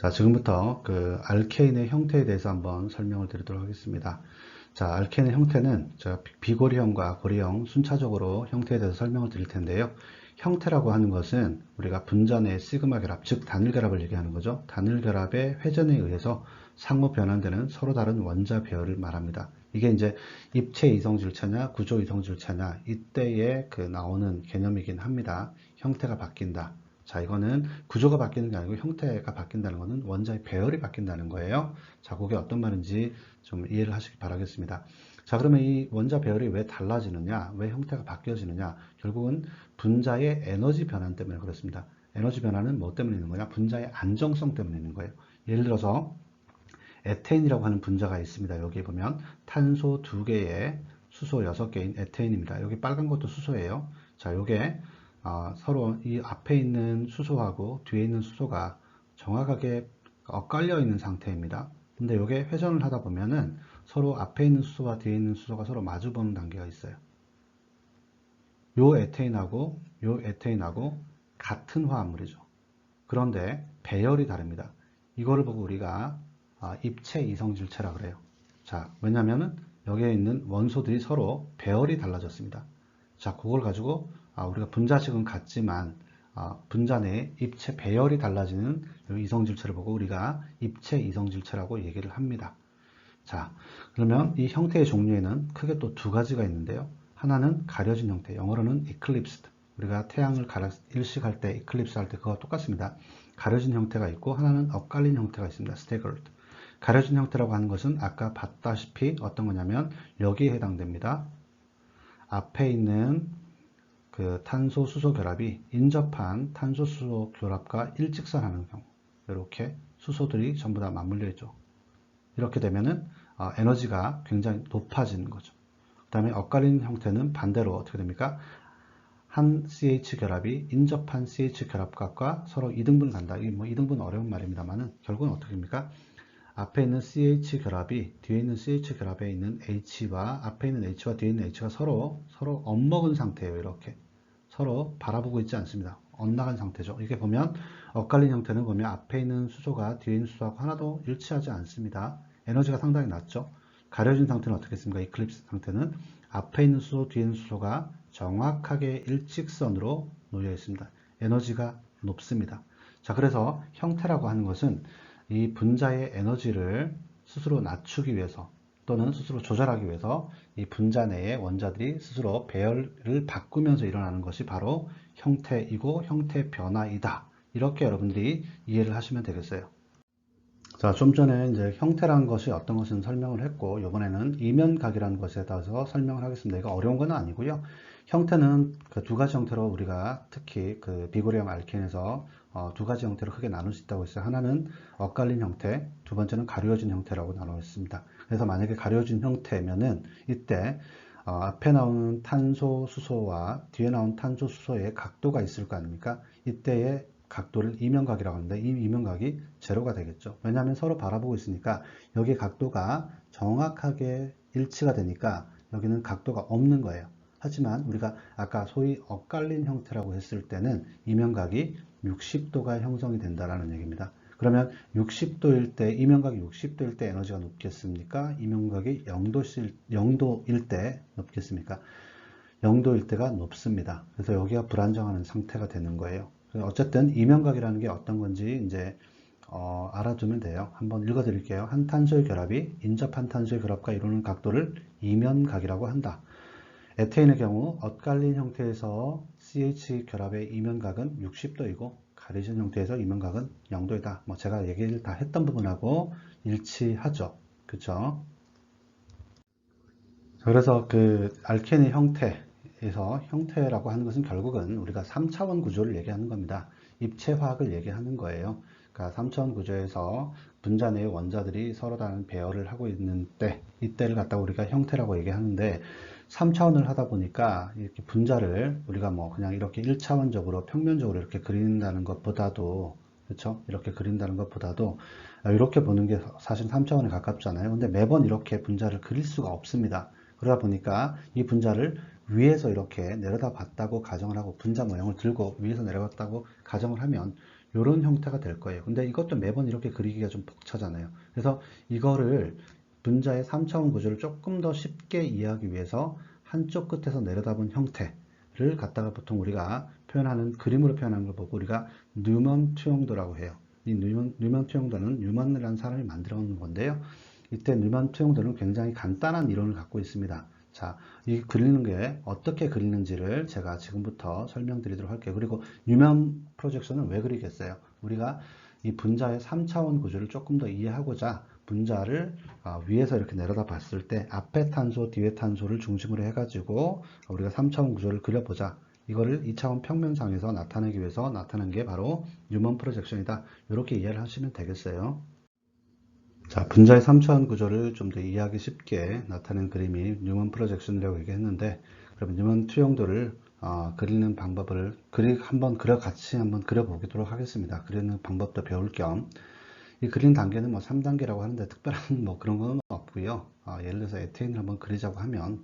자, 지금부터 그 알케인의 형태에 대해서 한번 설명을 드리도록 하겠습니다. 자, 알케인의 형태는 제가 비고리형과 고리형 순차적으로 형태에 대해서 설명을 드릴 텐데요. 형태라고 하는 것은 우리가 분자 내 시그마 결합, 즉 단일 결합을 얘기하는 거죠. 단일 결합의 회전에 의해서 상호 변환되는 서로 다른 원자 배열을 말합니다. 이게 이제 입체 이성질체냐 구조 이성질체냐 이때에 그 나오는 개념이긴 합니다. 형태가 바뀐다. 자, 이거는 구조가 바뀌는 게 아니고 형태가 바뀐다는 것은 원자의 배열이 바뀐다는 거예요. 자, 그게 어떤 말인지 좀 이해를 하시기 바라겠습니다. 자, 그러면 이 원자 배열이 왜 달라지느냐, 왜 형태가 바뀌어지느냐, 결국은 분자의 에너지 변환 때문에 그렇습니다. 에너지 변화는 뭐 때문에 있는 거냐? 분자의 안정성 때문에 있는 거예요. 예를 들어서 에테인이라고 하는 분자가 있습니다. 여기 보면 탄소 2개에 수소 6개인 에테인입니다. 여기 빨간 것도 수소예요. 자, 요게 서로 이 앞에 있는 수소하고 뒤에 있는 수소가 정확하게 엇갈려 있는 상태입니다. 근데 이게 회전을 하다 보면은 서로 앞에 있는 수소와 뒤에 있는 수소가 서로 마주보는 단계가 있어요. 요 에테인하고 같은 화합물이죠. 그런데 배열이 다릅니다. 이거를 보고 우리가 입체 이성질체라 그래요. 자, 왜냐면은 여기에 있는 원소들이 서로 배열이 달라졌습니다. 자, 그걸 가지고 우리가 분자식은 같지만 분자 내에 입체 배열이 달라지는 이성질체를 보고 우리가 입체 이성질체라고 얘기를 합니다. 자, 그러면 이 형태의 종류에는 크게 또 두 가지가 있는데요. 하나는 가려진 형태, 영어로는 eclipsed. 우리가 태양을 일식할 때, eclipse 할 때 그거 똑같습니다. 가려진 형태가 있고 하나는 엇갈린 형태가 있습니다. staggered. 가려진 형태라고 하는 것은 아까 봤다시피 어떤 거냐면 여기에 해당됩니다. 앞에 있는 그 탄소 수소 결합이 인접한 탄소 수소 결합과 일직선하는 경우, 이렇게 수소들이 전부 다 맞물려 있죠. 이렇게 되면은 에너지가 굉장히 높아지는 거죠. 그 다음에 엇갈린 형태는 반대로 어떻게 됩니까? 한 CH 결합이 인접한 CH 결합각과 서로 이등분 간다. 이 뭐 이등분 어려운 말입니다만은 결국은 어떻게 됩니까? 앞에 있는 CH 결합이 뒤에 있는 CH 결합에 있는 H와 앞에 있는 H와 뒤에 있는 H가 서로 엇먹은 상태예요. 이렇게 서로 바라보고 있지 않습니다. 엇나간 상태죠. 이렇게 보면 엇갈린 형태는 보면 앞에 있는 수소가 뒤에 있는 수소하고 하나도 일치하지 않습니다. 에너지가 상당히 낮죠. 가려진 상태는 어떻게 했습니까? 이클립스 상태는 앞에 있는 수소, 뒤에 있는 수소가 정확하게 일직선으로 놓여 있습니다. 에너지가 높습니다. 자, 그래서 형태라고 하는 것은 이 분자의 에너지를 스스로 낮추기 위해서 또는 스스로 조절하기 위해서 이 분자 내의 원자들이 스스로 배열을 바꾸면서 일어나는 것이 바로 형태이고 형태 변화이다. 이렇게 여러분들이 이해를 하시면 되겠어요. 자, 좀 전에 이제 형태라는 것이 어떤 것은 설명을 했고, 이번에는 이면각이라는 것에 대해서 설명을 하겠습니다. 이거 어려운 건 아니고요. 형태는 그 두 가지 형태로 우리가 특히 그 비고리형 알켄에서 두 가지 형태로 크게 나눌 수 있다고 했어요. 하나는 엇갈린 형태, 두 번째는 가려진 형태라고 나누어 있습니다. 그래서 만약에 가려진 형태면은 이때 앞에 나오는 탄소 수소와 뒤에 나온 탄소 수소의 각도가 있을 거 아닙니까? 이때의 각도를 이면각이라고 하는데 이 이면각이 제로가 되겠죠. 왜냐하면 서로 바라보고 있으니까 여기 각도가 정확하게 일치가 되니까 여기는 각도가 없는 거예요. 하지만 우리가 아까 소위 엇갈린 형태라고 했을 때는 이면각이 60도가 형성이 된다는 얘기입니다. 그러면 60도일 때, 이면각이 60도일 때 에너지가 높겠습니까? 이면각이 0도일 때 높겠습니까? 0도일 때가 높습니다. 그래서 여기가 불안정한 상태가 되는 거예요. 어쨌든 이면각이라는 게 어떤 건지 이제 알아두면 돼요. 한번 읽어 드릴게요. 한 탄소의 결합이 인접한 탄소의 결합과 이루는 각도를 이면각이라고 한다. 에테인의 경우 엇갈린 형태에서 CH 결합의 이면각은 60도이고 가려진 형태에서 이면각은 0도이다. 뭐 제가 얘기를 다 했던 부분하고 일치하죠. 그쵸? 그래서 그 알켄의 형태에서 형태라고 하는 것은 결국은 우리가 3차원 구조를 얘기하는 겁니다. 입체화학을 얘기하는 거예요. 그러니까 3차원 구조에서 분자 내의 원자들이 서로 다른 배열을 하고 있는 때, 이때를 갖다 우리가 형태라고 얘기하는데 3차원을 하다 보니까 이렇게 분자를 우리가 뭐 그냥 이렇게 1차원적으로 평면적으로 이렇게 그린다는 것보다도 그렇죠? 이렇게 그린다는 것보다도 이렇게 보는 게 사실 3차원에 가깝잖아요. 근데 매번 이렇게 분자를 그릴 수가 없습니다. 그러다 보니까 이 분자를 위에서 이렇게 내려다 봤다고 가정을 하고 분자 모형을 들고 위에서 내려갔다고 가정을 하면 이런 형태가 될 거예요. 근데 이것도 매번 이렇게 그리기가 좀 벅차잖아요. 그래서 이거를 분자의 3차원 구조를 조금 더 쉽게 이해하기 위해서 한쪽 끝에서 내려다본 형태를 갖다가 보통 우리가 표현하는 그림으로 표현하는 걸 보고 우리가 뉴먼 투영도라고 해요. 이 뉴먼 투영도는 뉴먼이라는 사람이 만들어 놓은 건데요. 이때 뉴먼 투영도는 굉장히 간단한 이론을 갖고 있습니다. 자, 이 그리는 게 어떻게 그리는지를 제가 지금부터 설명드리도록 할게요. 그리고 뉴먼 프로젝션은 왜 그리겠어요? 우리가 이 분자의 3차원 구조를 조금 더 이해하고자 분자를 위에서 이렇게 내려다 봤을 때 앞에 탄소, 뒤에 탄소를 중심으로 해가지고 우리가 3차원 구조를 그려보자. 이거를 2차원 평면상에서 나타내기 위해서 나타난 게 바로 뉴먼 프로젝션이다. 이렇게 이해를 하시면 되겠어요. 자, 분자의 3차원 구조를 좀 더 이해하기 쉽게 나타낸 그림이 뉴먼 프로젝션이라고 얘기했는데, 그러면 뉴먼 투영도를 그리는 방법을 같이 한번 그려보도록 하겠습니다. 그리는 방법도 배울 겸, 이 그리는 단계는 뭐 3단계라고 하는데 특별한 뭐 그런 건 없고요. 예를 들어서 에테인을 한번 그리자고 하면,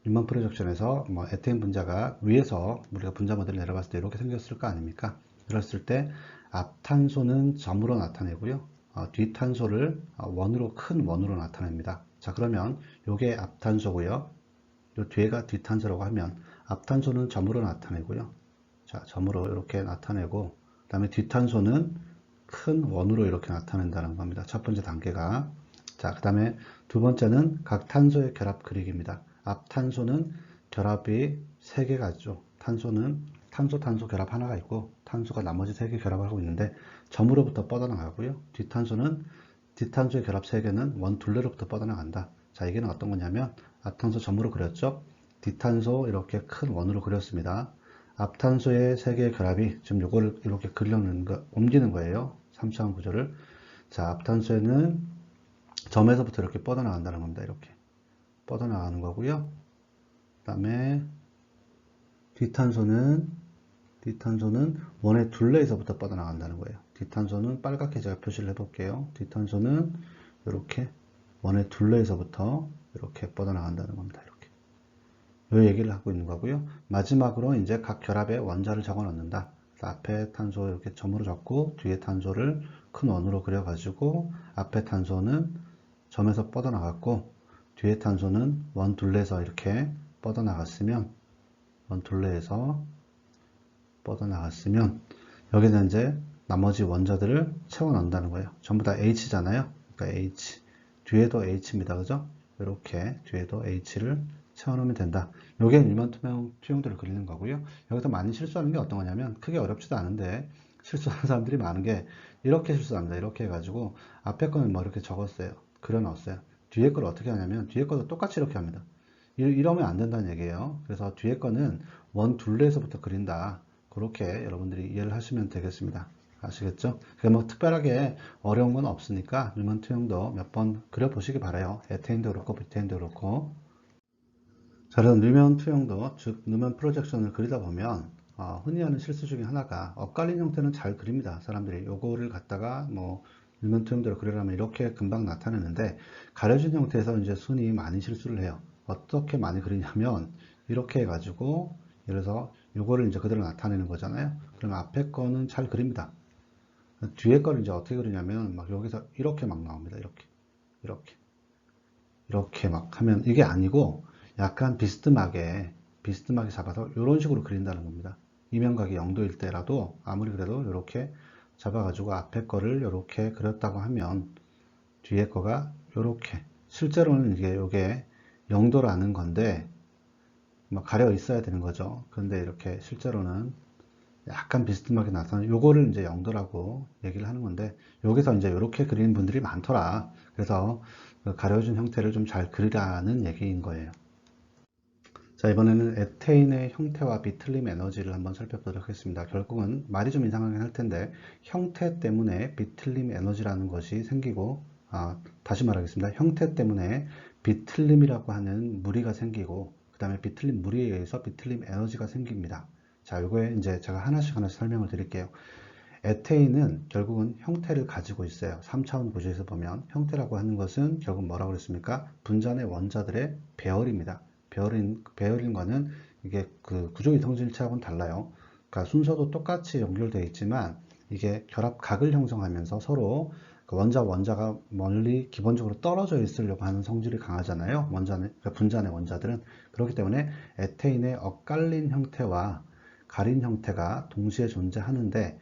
뉴먼 프로젝션에서 뭐 에테인 분자가 위에서 우리가 분자 모델을 내려봤을 때 이렇게 생겼을 거 아닙니까? 그랬을 때 앞탄소는 점으로 나타내고요. 뒷탄소를 원으로, 큰 원으로 나타냅니다. 자, 그러면 요게 앞탄소고요. 요 뒤에가 뒷탄소라고 하면 앞탄소는 점으로 나타내고요. 자, 점으로 이렇게 나타내고, 그 다음에 뒷탄소는 큰 원으로 이렇게 나타낸다는 겁니다. 첫 번째 단계가. 자, 그 다음에 두 번째는 각 탄소의 결합 그리기입니다. 앞탄소는 결합이 3개가 있죠. 탄소는 탄소 결합 하나가 있고 탄소가 나머지 3개 결합하고 있는데 점으로부터 뻗어나가고요. 뒷탄소의 결합 3개는 원 둘레로부터 뻗어나간다. 자, 이게 어떤 거냐면 앞탄소 점으로 그렸죠. 뒷탄소 이렇게 큰 원으로 그렸습니다. 앞탄소의 3개의 결합이 지금 요거를 이렇게 옮기는 거예요. 3차원 구조를. 자, 앞탄소에는 점에서부터 이렇게 뻗어나간다는 겁니다. 이렇게 뻗어나가는 거고요. 그 다음에 뒷탄소는 원의 둘레에서부터 뻗어나간다는 거예요. 뒷탄소는 빨갛게 제가 표시를 해볼게요. 뒷탄소는 이렇게 원의 둘레에서부터 이렇게 뻗어나간다는 겁니다. 이렇게. 이 얘기를 하고 있는 거고요. 마지막으로 이제 각 결합의 원자를 적어 넣는다. 앞에 탄소 이렇게 점으로 적고 뒤에 탄소를 큰 원으로 그려가지고 앞에 탄소는 점에서 뻗어나갔고 뒤에 탄소는 원 둘레에서 이렇게 뻗어나갔으면 여기는 이제 나머지 원자들을 채워 넣는다는 거예요. 전부 다 H잖아요. 그러니까 H 뒤에도 H입니다. 그죠? 이렇게 뒤에도 H를 채워 넣으면 된다. 요게 뉴먼 투영도를 그리는 거고요. 여기서 많이 실수하는 게 어떤 거냐면 크게 어렵지도 않은데 실수하는 사람들이 많은 게 이렇게 실수합니다. 이렇게 해가지고 앞에 거는 뭐 이렇게 적었어요. 그려 넣었어요. 뒤에 걸 어떻게 하냐면 뒤에 것도 똑같이 이렇게 합니다. 이러면 안 된다는 얘기예요. 그래서 뒤에 거는 원 둘레에서부터 그린다. 그렇게 여러분들이 이해를 하시면 되겠습니다. 아시겠죠? 그게 뭐 특별하게 어려운 건 없으니까 뉴먼 투영도 몇 번 그려보시기 바라요. 에테인도 그렇고 비테인도 그렇고. 자, 그래서 뉴먼 투영도, 즉 뉴먼 프로젝션을 그리다 보면 흔히 하는 실수 중에 하나가 엇갈린 형태는 잘 그립니다. 사람들이 요거를 갖다가 뭐 뉴먼 투영도를 그리려면 이렇게 금방 나타내는데 가려진 형태에서 이제 흔히 많이 실수를 해요. 어떻게 많이 그리냐면 이렇게 해가지고 예를 들어서 요거를 이제 그대로 나타내는 거잖아요. 그러면 앞에 거는 잘 그립니다. 뒤에 거를 이제 어떻게 그리냐면 막 여기서 이렇게 막 나옵니다. 이렇게 막 하면 이게 아니고 약간 비스듬하게 잡아서 이런 식으로 그린다는 겁니다. 이면각이 0도일 때라도 아무리 그래도 이렇게 잡아가지고 앞에 거를 이렇게 그렸다고 하면 뒤에 거가 이렇게 실제로는 이게 0도라는 건데 막 가려 있어야 되는 거죠. 그런데 이렇게 실제로는 약간 비스듬하게 나타나는 요거를 이제 0도라고 얘기를 하는 건데 여기서 이제 이렇게 그리는 분들이 많더라. 그래서 가려진 형태를 좀 잘 그리라는 얘기인 거예요. 자, 이번에는 에테인의 형태와 비틀림 에너지를 한번 살펴보도록 하겠습니다. 결국은 말이 좀 이상하긴 할 텐데 형태 때문에 비틀림 에너지라는 것이 생기고 다시 말하겠습니다. 형태 때문에 비틀림이라고 하는 무리가 생기고 그 다음에 비틀림 무리에 의해서 비틀림 에너지가 생깁니다. 자, 요거에 이제 제가 하나씩 설명을 드릴게요. 에테인은 결국은 형태를 가지고 있어요. 3차원 구조에서 보면 형태라고 하는 것은 결국 뭐라고 그랬습니까? 분자 내 원자들의 배열입니다. 배열인 거는 이게 그 구조 이성질체하고는 달라요. 그러니까 순서도 똑같이 연결되어 있지만 이게 결합각을 형성하면서 서로 그 원자와 원자가 멀리 기본적으로 떨어져 있으려고 하는 성질이 강하잖아요. 그러니까 분자의 원자들은. 그렇기 때문에 에테인의 엇갈린 형태와 가린 형태가 동시에 존재하는데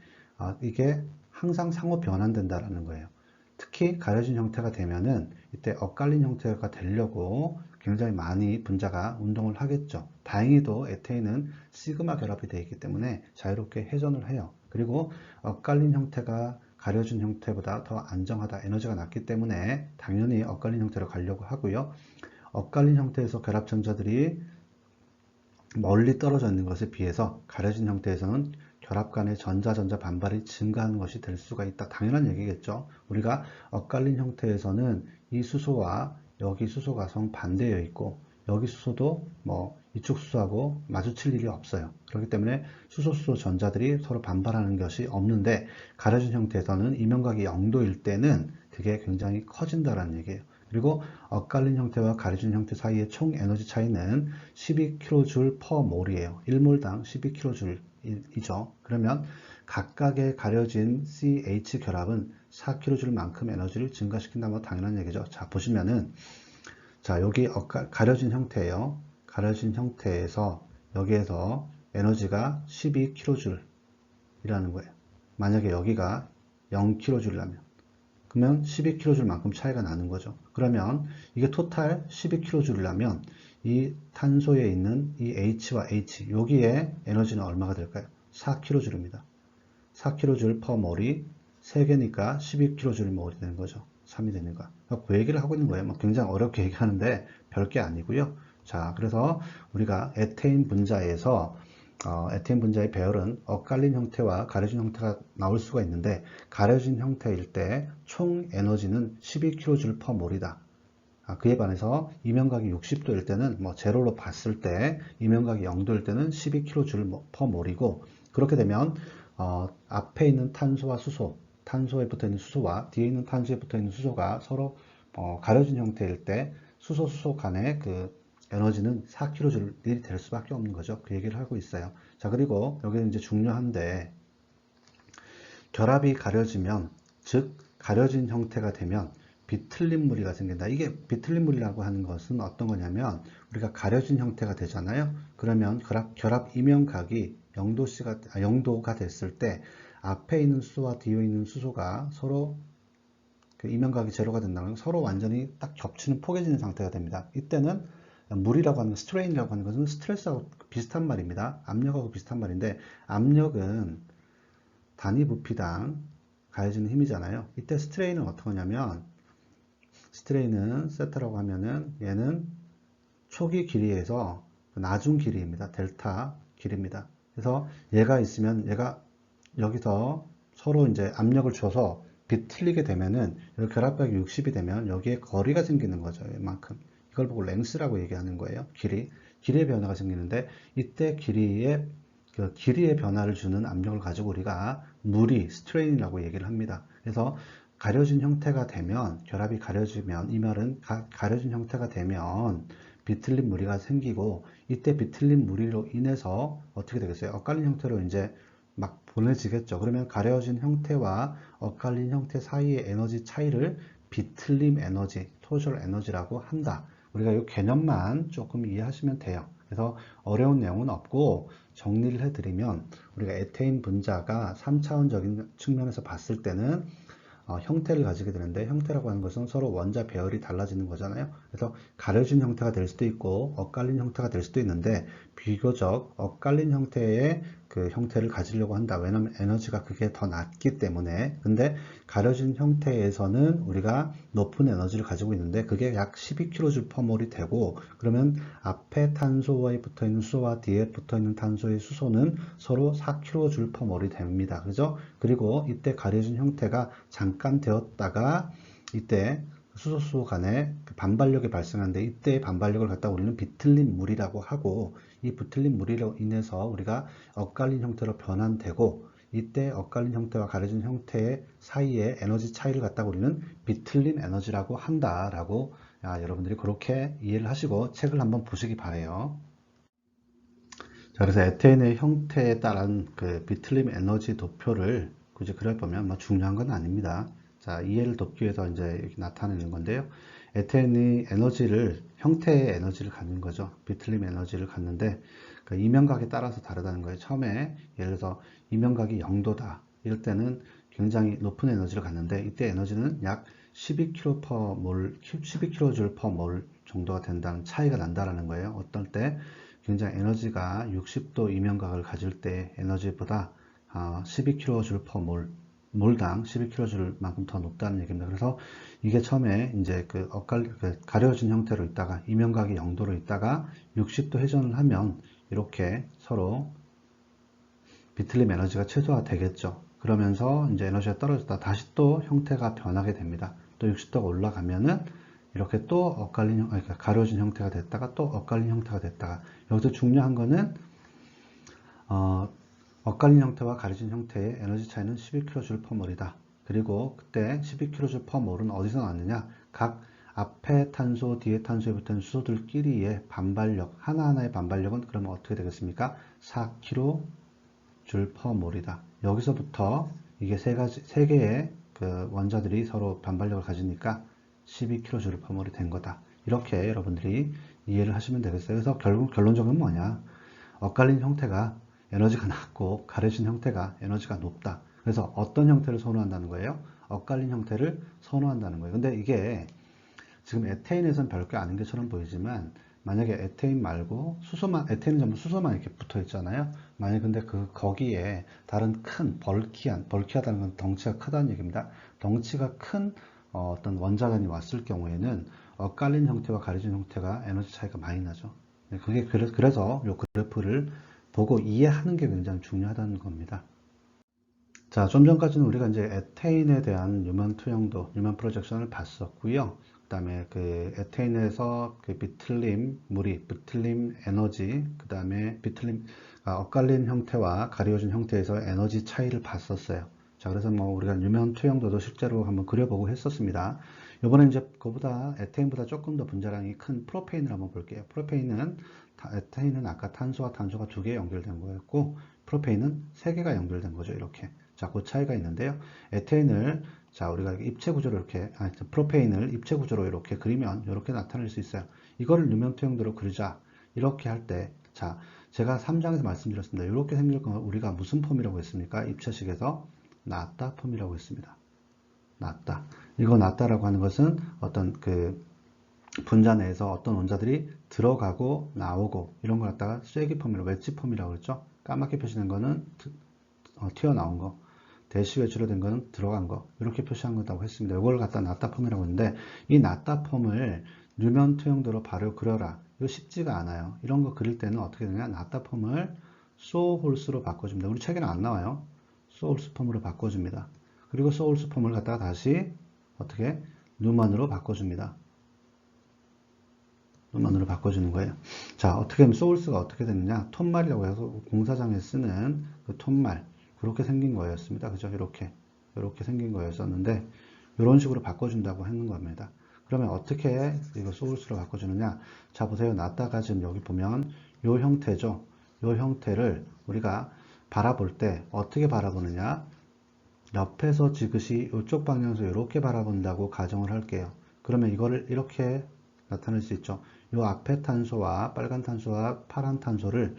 이게 항상 상호 변환된다라는 거예요. 특히 가려진 형태가 되면은 이때 엇갈린 형태가 되려고 굉장히 많이 분자가 운동을 하겠죠. 다행히도 에테인은 시그마 결합이 되어 있기 때문에 자유롭게 회전을 해요. 그리고 엇갈린 형태가 가려진 형태보다 더 안정하다, 에너지가 낮기 때문에 당연히 엇갈린 형태로 가려고 하고요. 엇갈린 형태에서 결합전자들이 멀리 떨어져 있는 것에 비해서 가려진 형태에서는 결합 간의 전자-전자 반발이 증가하는 것이 될 수가 있다. 당연한 얘기겠죠. 우리가 엇갈린 형태에서는 이 수소와 여기 수소가 정반대되어 있고 여기 수소도 이쪽 수소하고 마주칠 일이 없어요. 그렇기 때문에 수소 전자들이 서로 반발하는 것이 없는데 가려진 형태에서는 이명각이 0도일 때는 그게 굉장히 커진다는 얘기예요. 그리고 엇갈린 형태와 가려진 형태 사이의 총 에너지 차이는 12kJ/몰이에요. 1몰당 12kJ이죠. 그러면 각각의 가려진 CH 결합은 4kJ만큼 에너지를 증가시킨다는 건 당연한 얘기죠. 자, 보시면은 자, 여기 가려진 형태예요. 가려진 형태에서 여기에서 에너지가 12kJ이라는 거예요. 만약에 여기가 0kJ라면 그러면 12kJ만큼 차이가 나는 거죠. 그러면 이게 토탈 12kJ라면 이 탄소에 있는 이 H와 H 여기에 에너지는 얼마가 될까요? 4kJ입니다. 4kJ/몰이 3개니까 12kJ/몰이 되는 거죠. 3이 되는 거. 그 얘기를 하고 있는 거예요. 굉장히 어렵게 얘기하는데 별게 아니고요. 자, 그래서 우리가 에테인 분자에서 에테인 분자의 배열은 엇갈린 형태와 가려진 형태가 나올 수가 있는데 가려진 형태일 때 총 에너지는 12kJ/몰이다. 그에 반해서 이명각이 60도일 때는 제로로 봤을 때 이명각이 0도일 때는 12kJ/몰이고 그렇게 되면 앞에 있는 탄소와 수소, 탄소에 붙어 있는 수소와 뒤에 있는 탄소에 붙어 있는 수소가 서로 가려진 형태일 때 수소 간의 그 에너지는 4kJ이 될 수밖에 없는 거죠. 그 얘기를 하고 있어요. 자, 그리고 여기는 이제 중요한데 결합이 가려지면, 즉 가려진 형태가 되면 비틀린 무리가 생긴다. 이게 비틀린 무리라고 하는 것은 어떤 거냐면 우리가 가려진 형태가 되잖아요. 그러면 결합 이면각이 0도가 됐을 때 앞에 있는 수소와 뒤에 있는 수소가 서로 그 이면각이 제로가 된다는 건 서로 완전히 딱 겹치는 포개지는 상태가 됩니다. 이때는 물이라고 하는 스트레인이라고 하는 것은 스트레스하고 비슷한 말입니다. 압력하고 비슷한 말인데 압력은 단위 부피당 가해지는 힘이잖아요. 이때 스트레인은 어떻게 하냐면 스트레인은 세타라고 하면은 얘는 초기 길이에서 나중 길이입니다. 델타 길이입니다. 그래서 얘가 있으면 얘가 여기서 서로 이제 압력을 줘서 비틀리게 되면은 여기 결합각이 60이 되면 여기에 거리가 생기는 거죠. 이만큼. 이걸 보고 랭스라고 얘기하는 거예요. 길이의 변화가 생기는데 이때 길이의 변화를 주는 압력을 가지고 우리가 무리, 스트레인이라고 얘기를 합니다. 그래서 가려진 형태가 되면 결합이 가려지면 이 말은 가려진 형태가 되면 비틀린 무리가 생기고 이때 비틀린 무리로 인해서 어떻게 되겠어요? 엇갈린 형태로 이제 막 보내지겠죠. 그러면 가려진 형태와 엇갈린 형태 사이의 에너지 차이를 비틀림 에너지, 토셜 에너지라고 한다. 우리가 이 개념만 조금 이해하시면 돼요. 그래서 어려운 내용은 없고 정리를 해드리면 우리가 에테인 분자가 3차원적인 측면에서 봤을 때는 형태를 가지게 되는데 형태라고 하는 것은 서로 원자 배열이 달라지는 거잖아요. 그래서 가려진 형태가 될 수도 있고 엇갈린 형태가 될 수도 있는데 비교적 엇갈린 형태의 그 형태를 가지려고 한다. 왜냐하면 에너지가 그게 더 낮기 때문에. 근데 가려진 형태에서는 우리가 높은 에너지를 가지고 있는데 그게 약 12kJ/몰이 되고 그러면 앞에 탄소에 붙어 있는 수소와 뒤에 붙어 있는 탄소의 수소는 서로 4kJ/몰이 됩니다. 그죠? 그리고 이때 가려진 형태가 잠깐 되었다가 이때 수소 간에 반발력이 발생하는데 이때의 반발력을 갖다 우리는 비틀린 물이라고 하고 이 비틀린 물이로 인해서 우리가 엇갈린 형태로 변환되고 이때 엇갈린 형태와 가려진 형태 사이의 에너지 차이를 갖다가 우리는 비틀림 에너지라고 한다라고 여러분들이 그렇게 이해를 하시고 책을 한번 보시기 바래요. 자, 그래서 에테인의 형태에 따른 그 비틀림 에너지 도표를 굳이 그려보면 뭐 중요한 건 아닙니다. 자, 이해를 돕기 위해서 이제 이렇게 나타내는 건데요. 에테인이 에너지를, 형태의 에너지를 갖는 거죠. 비틀림 에너지를 갖는데, 그 이면각에 따라서 다르다는 거예요. 처음에, 예를 들어서 이면각이 0도다. 이럴 때는 굉장히 높은 에너지를 갖는데, 이때 에너지는 약 12kg per mol, 12kJ per mol 정도가 된다는 차이가 난다라는 거예요. 어떨 때 굉장히 에너지가 60도 이면각을 가질 때 에너지보다 12kJ per mol, 몰당 12kJ만큼 더 높다는 얘기입니다. 그래서 이게 처음에 이제 그 가려진 형태로 있다가 이면각이 0도로 있다가 60도 회전을 하면 이렇게 서로 비틀림 에너지가 최소화 되겠죠. 그러면서 이제 에너지가 떨어졌다 다시 또 형태가 변하게 됩니다. 또 60도가 올라가면은 이렇게 또 엇갈린, 그러니까 가려진 형태가 됐다가 또 엇갈린 형태가 됐다가, 여기서 중요한 거는 엇갈린 형태와 가려진 형태의 에너지 차이는 12kJ per mol이다. 그리고 그때 12kJ per mol은 어디서 나왔느냐? 각 앞에 탄소, 뒤에 탄소에 붙은 수소들끼리의 반발력, 하나하나의 반발력은 그러면 어떻게 되겠습니까? 4kJ per mol이다. 여기서부터 이게 세 개의 그 원자들이 서로 반발력을 가지니까 12kJ per mol이 된 거다. 이렇게 여러분들이 이해를 하시면 되겠어요. 그래서 결국 결론적으로 뭐냐? 엇갈린 형태가 에너지가 낮고 가려진 형태가 에너지가 높다. 그래서 어떤 형태를 선호한다는 거예요? 엇갈린 형태를 선호한다는 거예요. 근데 이게 지금 에테인에선 별게 아닌 것처럼 보이지만, 만약에 에테인 말고 수소만, 에테인은 전부 수소만 이렇게 붙어 있잖아요. 만약에 근데 거기에 다른 큰 벌키하다는 건 덩치가 크다는 얘기입니다. 덩치가 큰 어떤 원자단이 왔을 경우에는 엇갈린 형태와 가려진 형태가 에너지 차이가 많이 나죠. 그래서 이 그래프를 보고 이해하는 게 굉장히 중요하다는 겁니다. 자, 좀 전까지는 우리가 이제 에테인에 대한 뉴먼 투영도, 뉴먼 프로젝션을 봤었고요. 그 다음에 그 에테인에서 그 비틀림 에너지, 그 다음에 엇갈린 형태와 가려진 형태에서 에너지 차이를 봤었어요. 자, 그래서 뭐 우리가 뉴먼 투영도도 실제로 한번 그려보고 했었습니다. 이번에 이제 그보다 에테인보다 조금 더 분자량이 큰 프로페인을 한번 볼게요. 에테인은 아까 탄소와 탄소가 2개 연결된 거였고, 프로페인은 3개가 연결된 거죠. 이렇게. 자, 그 차이가 있는데요. 에테인을, 자, 우리가 입체 구조로 프로페인을 입체 구조로 이렇게 그리면 이렇게 나타낼 수 있어요. 이거를 뉴먼 투영도로 그리자. 이렇게 할 때, 자, 제가 3장에서 말씀드렸습니다. 이렇게 생길 거 우리가 무슨 폼이라고 했습니까? 입체식에서 나타 폼이라고 했습니다. 나타. 이거 나타라고 하는 것은 어떤 그 분자 내에서 어떤 원자들이 들어가고 나오고 이런 걸 갖다가 쐐기폼이라고, 웨지폼이라고 그랬죠. 까맣게 표시된 거는 튀어나온 거, 대시 외주로 된 거는 들어간 거, 이렇게 표시한 거라고 했습니다. 이걸 갖다 나타폼이라고 했는데, 이 나타폼을 뉴먼 투영도로 바로 그려라. 이거 쉽지가 않아요. 이런 거 그릴 때는 어떻게 되냐? 나타폼을 소홀스로 바꿔줍니다. 우리 책에는 안 나와요. 소홀스 폼으로 바꿔줍니다. 그리고 소홀스 폼을 갖다가 다시 어떻게? 뉴먼으로 바꿔줍니다. 뉴먼으로 바꿔주는 거예요. 자, 어떻게 하면 소울스가 어떻게 되느냐? 톤말이라고 해서 공사장에 쓰는 그 톤말, 그렇게 생긴 거였습니다. 그죠? 이렇게 생긴 거였었는데, 이런 식으로 바꿔준다고 하는 겁니다. 그러면 어떻게 이거 소울스로 바꿔주느냐? 자, 보세요. 나타가 지금 여기 보면 요 형태죠. 요 형태를 우리가 바라볼 때 어떻게 바라보느냐? 옆에서 지그시 이쪽 방향에서 이렇게 바라본다고 가정을 할게요. 그러면 이거를 이렇게 나타낼 수 있죠. 요 앞에 탄소와 빨간 탄소와 파란 탄소를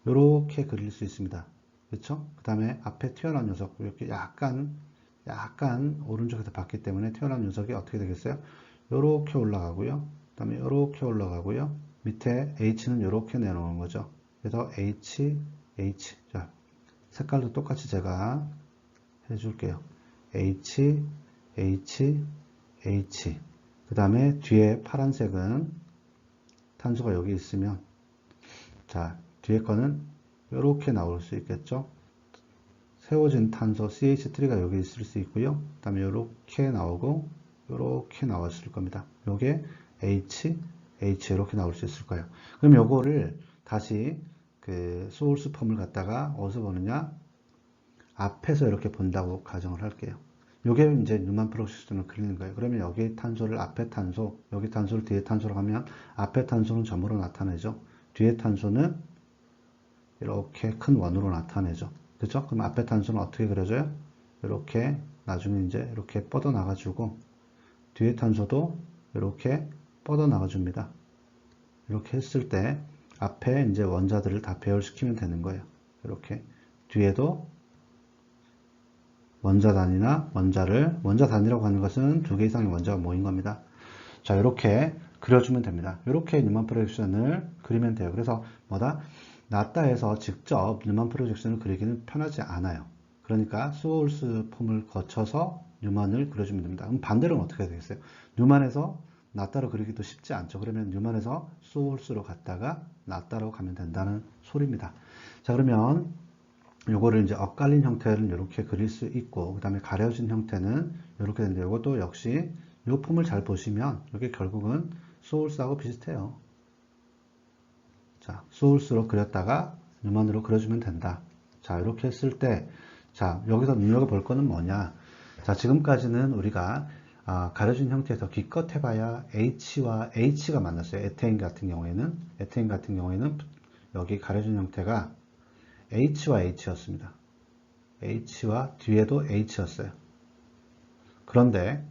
이렇게 그릴 수 있습니다. 그렇죠? 그 다음에 앞에 튀어나온 녀석, 이렇게 약간 오른쪽에서 봤기 때문에 튀어나온 녀석이 어떻게 되겠어요? 이렇게 올라가고요. 그 다음에 이렇게 올라가고요. 밑에 H는 이렇게 내놓은 거죠. 그래서 H. 자, 색깔도 똑같이 제가 해줄게요. H. 그 다음에 뒤에 파란색은 탄소가 여기 있으면, 자, 뒤에 거는 이렇게 나올 수 있겠죠. 세워진 탄소 CH3가 여기 있을 수 있고요. 그 다음에 이렇게 나오고 이렇게 나왔을 겁니다. 요게 H 이렇게 나올 수 있을 거예요. 그럼 요거를 다시 그 소울스 폼을 갖다가 어디서 보느냐? 앞에서 이렇게 본다고 가정을 할게요. 요게 이제 뉴먼 프로젝션을 그리는 거예요. 그러면 여기 탄소를 앞에 탄소, 여기 탄소를 뒤에 탄소로 하면 앞에 탄소는 점으로 나타내죠. 뒤에 탄소는 이렇게 큰 원으로 나타내죠. 그죠? 그럼 앞에 탄소는 어떻게 그려져요? 이렇게 나중에 이제 이렇게 뻗어 나가지고 뒤에 탄소도 이렇게 뻗어 나가줍니다. 이렇게 했을 때 앞에 이제 원자들을 다 배열시키면 되는 거예요. 이렇게 뒤에도 원자 단위나 원자 단위라고 하는 것은 두 개 이상의 원자가 모인 겁니다. 자, 이렇게 그려주면 됩니다. 이렇게 뉴먼 프로젝션을 그리면 돼요. 그래서 뭐다? 나타에서 직접 뉴먼 프로젝션을 그리기는 편하지 않아요. 그러니까 소울스 폼을 거쳐서 뉴먼을 그려주면 됩니다. 그럼 반대로는 어떻게 되겠어요? 뉴먼에서 나타로 그리기도 쉽지 않죠. 그러면 뉴먼에서 소울스로 갔다가 나타로 가면 된다는 소리입니다. 자, 그러면 요거를 이제 엇갈린 형태를 이렇게 그릴 수 있고, 그 다음에 가려진 형태는 이렇게 되는데, 이것도 역시 이 폼을 잘 보시면 이게 결국은 소울스하고 비슷해요. 자, 소울스로 그렸다가 뉴먼으로 그려주면 된다. 자, 이렇게 했을 때, 자, 여기서 눈여겨볼 거는 뭐냐. 자, 지금까지는 우리가 가려진 형태에서 기껏 해봐야 H와 H가 만났어요. 에테인 같은 경우에는 여기 가려진 형태가 H와 H였습니다. H와 뒤에도 H였어요. 그런데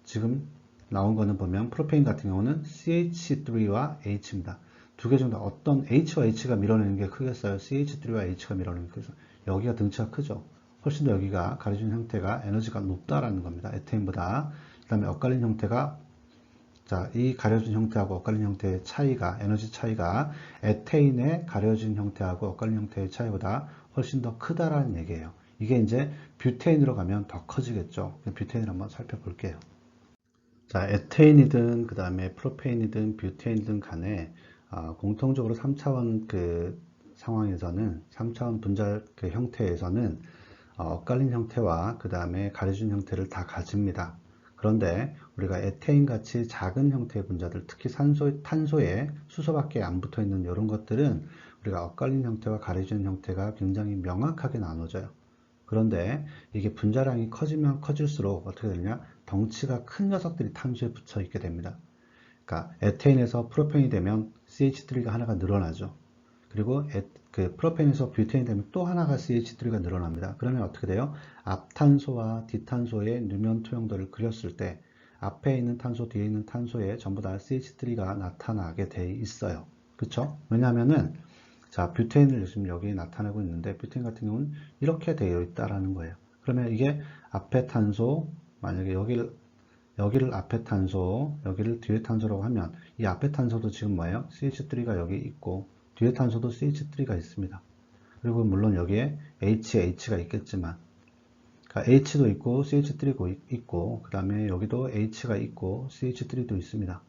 지금 나온 거는 보면 프로페인 같은 경우는 CH3와 H입니다. 두 개 정도 어떤 H와 H가 밀어내는 게 크겠어요? CH3와 H가 밀어내는 게 크겠어요? 여기가 등치가 크죠? 훨씬 더 여기가 가려진 형태가 에너지가 높다라는 겁니다. 에테인보다. 그 다음에 엇갈린 형태가 자, 이 가려진 형태하고 엇갈린 형태의 차이가, 에너지 차이가 에테인의 가려진 형태하고 엇갈린 형태의 차이보다 훨씬 더 크다라는 얘기예요. 이게 이제 뷰테인으로 가면 더 커지겠죠. 뷰테인을 한번 살펴볼게요. 자, 에테인이든 그 다음에 프로페인이든 뷰테인이든 간에 공통적으로 3차원 그 상황에서는 3차원 분자 그 형태에서는 엇갈린 형태와 그 다음에 가려진 형태를 다 가집니다. 그런데 우리가 에테인 같이 작은 형태의 분자들, 특히 탄소에 수소밖에 안 붙어 있는 이런 것들은 우리가 엇갈린 형태와 가려진 형태가 굉장히 명확하게 나눠져요. 그런데 이게 분자량이 커지면 커질수록 어떻게 되느냐? 덩치가 큰 녀석들이 탄소에 붙어 있게 됩니다. 그러니까 에테인에서 프로페인이 되면 CH3가 하나가 늘어나죠. 그리고 그 프로페인에서 뷰테인이 되면 또 하나가 CH3가 늘어납니다. 그러면 어떻게 돼요? 앞탄소와 뒷탄소의 누면 투영도를 그렸을 때 앞에 있는 탄소, 뒤에 있는 탄소에 전부 다 CH3가 나타나게 돼 있어요. 그쵸? 왜냐하면은 자, 뷰테인을 지금 여기 나타내고 있는데 뷰테인 같은 경우는 이렇게 되어 있다라는 거예요. 그러면 이게 앞에 탄소, 만약에 여기를 앞에 탄소, 여기를 뒤에 탄소라고 하면 이 앞에 탄소도 지금 뭐예요? CH3가 여기 있고 뒤에 탄소도 CH3가 있습니다. 그리고 물론 여기에 H가 있겠지만 그러니까 H도 있고 CH3도 있고 그 다음에 여기도 H가 있고 CH3도 있습니다.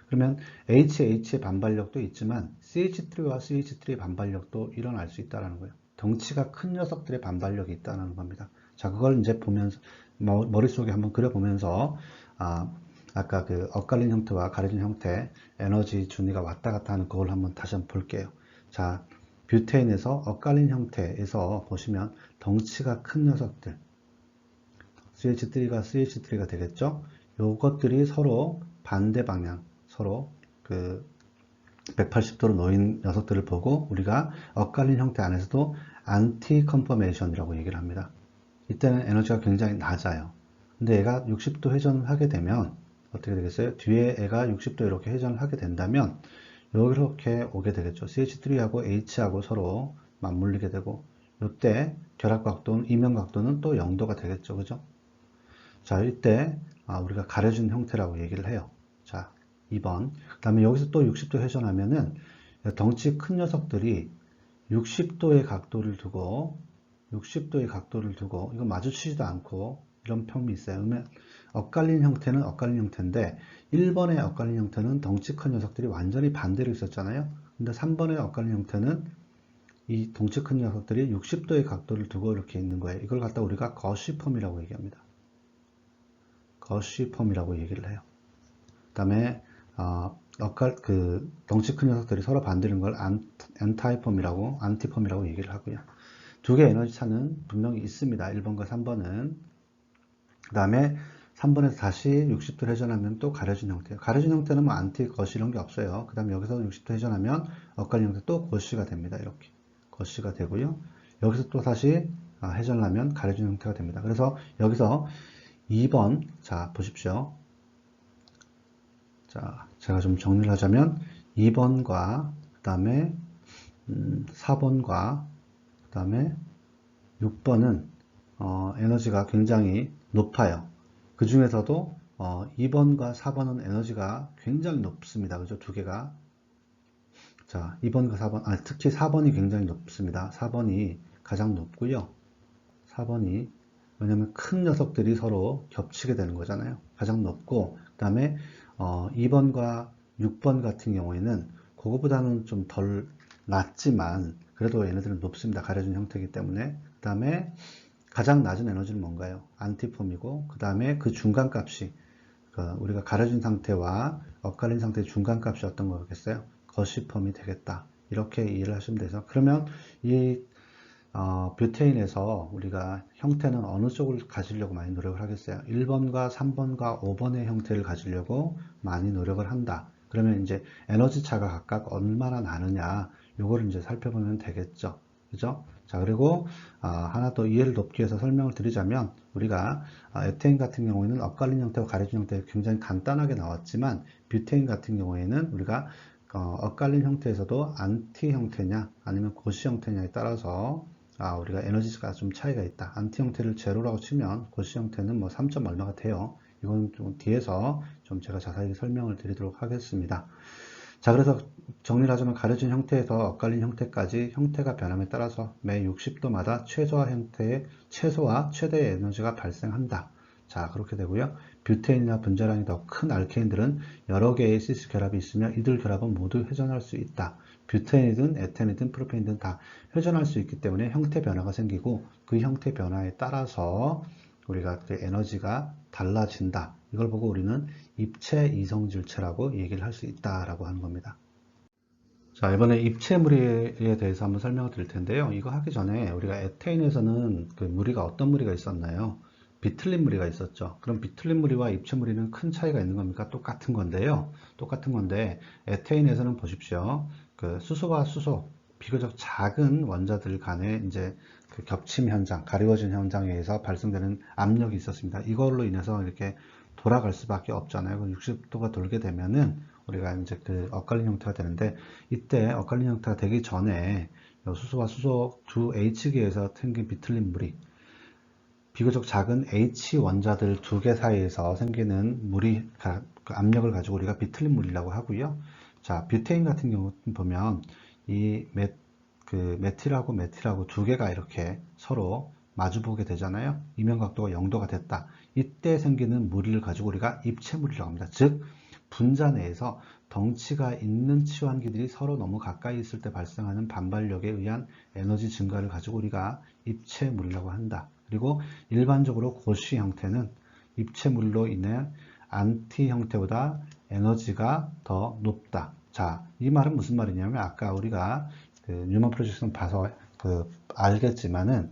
그러면 H의 반발력도 있지만 CH3와 CH3의 반발력도 일어날 수 있다는 거예요. 덩치가 큰 녀석들의 반발력이 있다는 겁니다. 자, 그걸 이제 보면서 머릿속에 한번 그려보면서 아까 그 엇갈린 형태와 가려진 형태 에너지 준위가 왔다 갔다 하는 그걸 한번 다시 한번 볼게요. 자, 뷰테인에서 엇갈린 형태에서 보시면 덩치가 큰 녀석들 CH3가 되겠죠. 요것들이 서로 반대 방향 서로 그 180도로 놓인 녀석들을 보고 우리가 엇갈린 형태 안에서도 안티 컨퍼메이션이라고 얘기를 합니다. 이때는 에너지가 굉장히 낮아요. 근데 얘가 60도 회전을 하게 되면 어떻게 되겠어요? 뒤에 애가 60도 이렇게 회전을 하게 된다면 이렇게 오게 되겠죠. CH3하고 H하고 서로 맞물리게 되고 이때 결합각도는 이면각도는 또 0도가 되겠죠. 그죠? 자, 이때 우리가 가려진 형태라고 얘기를 해요. 자, 2번. 그 다음에 여기서 또 60도 회전하면은 덩치 큰 녀석들이 60도의 각도를 두고 이거 마주치지도 않고 이런 폼이 있어요. 그러면 엇갈린 형태는 엇갈린 형태인데 1번의 엇갈린 형태는 덩치 큰 녀석들이 완전히 반대로 있었잖아요. 근데 3번의 엇갈린 형태는 이 덩치 큰 녀석들이 60도의 각도를 두고 이렇게 있는 거예요. 이걸 갖다 우리가 거시 폼이라고 얘기합니다. 거시 폼이라고 얘기를 해요. 그 다음에 덩치 큰 녀석들이 서로 반대는 걸 안티폼이라고 얘기를 하고요. 두 개의 에너지 차는 분명히 있습니다. 1번과 3번은. 그 다음에 3번에서 다시 60도 회전하면 또 가려진 형태예요. 가려진 형태는 뭐 안티, 거시 이런 게 없어요. 그 다음에 여기서 60도 회전하면 엇갈린 형태 또 거시가 됩니다. 이렇게. 거시가 되고요. 여기서 또 다시 회전하면 가려진 형태가 됩니다. 그래서 여기서 2번, 자, 보십시오. 자, 제가 좀 정리를 하자면 2번과 그 다음에 4번과 그 다음에 6번은 에너지가 굉장히 높아요. 그 중에서도 2번과 4번은 에너지가 굉장히 높습니다. 그죠? 두 개가. 자, 2번과 4번, 특히 4번이 굉장히 높습니다. 4번이 가장 높고요. 4번이, 왜냐면 큰 녀석들이 서로 겹치게 되는 거잖아요. 가장 높고, 그 다음에 2번과 6번 같은 경우에는 그거보다는 좀 덜 낮지만 그래도 얘네들은 높습니다. 가려진 형태이기 때문에. 그 다음에 가장 낮은 에너지는 뭔가요? 안티폼이고, 그 다음에 그 중간값이 우리가 가려진 상태와 엇갈린 상태의 중간값이 어떤 거겠어요? 거시펌이 되겠다. 이렇게 이해를 하시면 되죠. 그러면 이 뷰테인에서 우리가 형태는 어느 쪽을 가지려고 많이 노력을 하겠어요? 1번과 3번과 5번의 형태를 가지려고 많이 노력을 한다. 그러면 이제 에너지 차가 각각 얼마나 나느냐, 요거를 이제 살펴보면 되겠죠. 그죠? 자, 그리고 하나 더 이해를 돕기 위해서 설명을 드리자면, 우리가 에테인 같은 경우에는 엇갈린 형태와 가려진 형태가 굉장히 간단하게 나왔지만, 뷰테인 같은 경우에는 우리가 엇갈린 형태에서도 안티 형태냐 아니면 고시 형태냐에 따라서 우리가 에너지가 좀 차이가 있다. 안티 형태를 제로라고 치면 고시 형태는 뭐 3점 얼마가 돼요. 이건 좀 뒤에서 좀 제가 자세히 설명을 드리도록 하겠습니다. 자, 그래서 정리를 하자면 가려진 형태에서 엇갈린 형태까지 형태가 변함에 따라서 매 60도마다 최소와 최대의 에너지가 발생한다. 자, 그렇게 되고요. 뷰테인이나 분자량이 더 큰 알케인들은 여러 개의 시스 결합이 있으며 이들 결합은 모두 회전할 수 있다. 뷰테인이든 에텐이든 프로페인이든 다 회전할 수 있기 때문에 형태 변화가 생기고 그 형태 변화에 따라서 우리가 그 에너지가 달라진다. 이걸 보고 우리는 입체 이성질체라고 얘기를 할 수 있다라고 하는 겁니다. 자, 이번에 입체 무리에 대해서 한번 설명을 드릴 텐데요. 이거 하기 전에 우리가 에테인에서는 그 무리가 어떤 무리가 있었나요? 비틀린 무리가 있었죠. 그럼 비틀린 무리와 입체 무리는 큰 차이가 있는 겁니까? 똑같은 건데요. 똑같은 건데 에테인에서는 보십시오. 그 수소와 수소, 비교적 작은 원자들 간의 이제 그 겹침 현상, 가리워진 현상에 의해서 발생되는 압력이 있었습니다. 이걸로 인해서 이렇게 돌아갈 수밖에 없잖아요. 60도가 돌게 되면은 우리가 이제 그 엇갈린 형태가 되는데, 이때 엇갈린 형태가 되기 전에 수소와 수소 두 H기에서 생긴 비틀린 무리, 비교적 작은 H 원자들 두 개 사이에서 생기는 무리, 그 압력을 가지고 우리가 비틀린 무리라고 하고요. 자, 뷰테인 같은 경우 보면 이 메틸하고 메틸하고 두 개가 이렇게 서로 마주보게 되잖아요. 이면각도가 0도가 됐다. 이때 생기는 무리를 가지고 우리가 입체 무리라고 합니다. 즉, 분자 내에서 덩치가 있는 치환기들이 서로 너무 가까이 있을 때 발생하는 반발력에 의한 에너지 증가를 가지고 우리가 입체 무리라고 한다. 그리고 일반적으로 고시 형태는 입체 무리로 인해 안티 형태보다 에너지가 더 높다. 자, 이 말은 무슨 말이냐면 아까 우리가 그 뉴먼 프로젝션 봐서 알겠지만은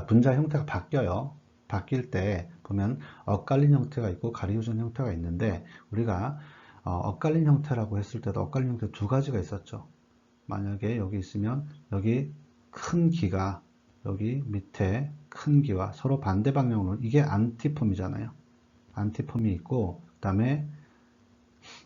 분자 형태가 바뀌어요. 바뀔 때 보면 엇갈린 형태가 있고 가리우전 형태가 있는데, 우리가 엇갈린 형태라고 했을 때도 엇갈린 형태 두 가지가 있었죠. 만약에 여기 있으면 여기 큰 기가 여기 밑에 큰 기와 서로 반대 방향으로, 이게 안티폼이잖아요. 안티폼이 있고, 그 다음에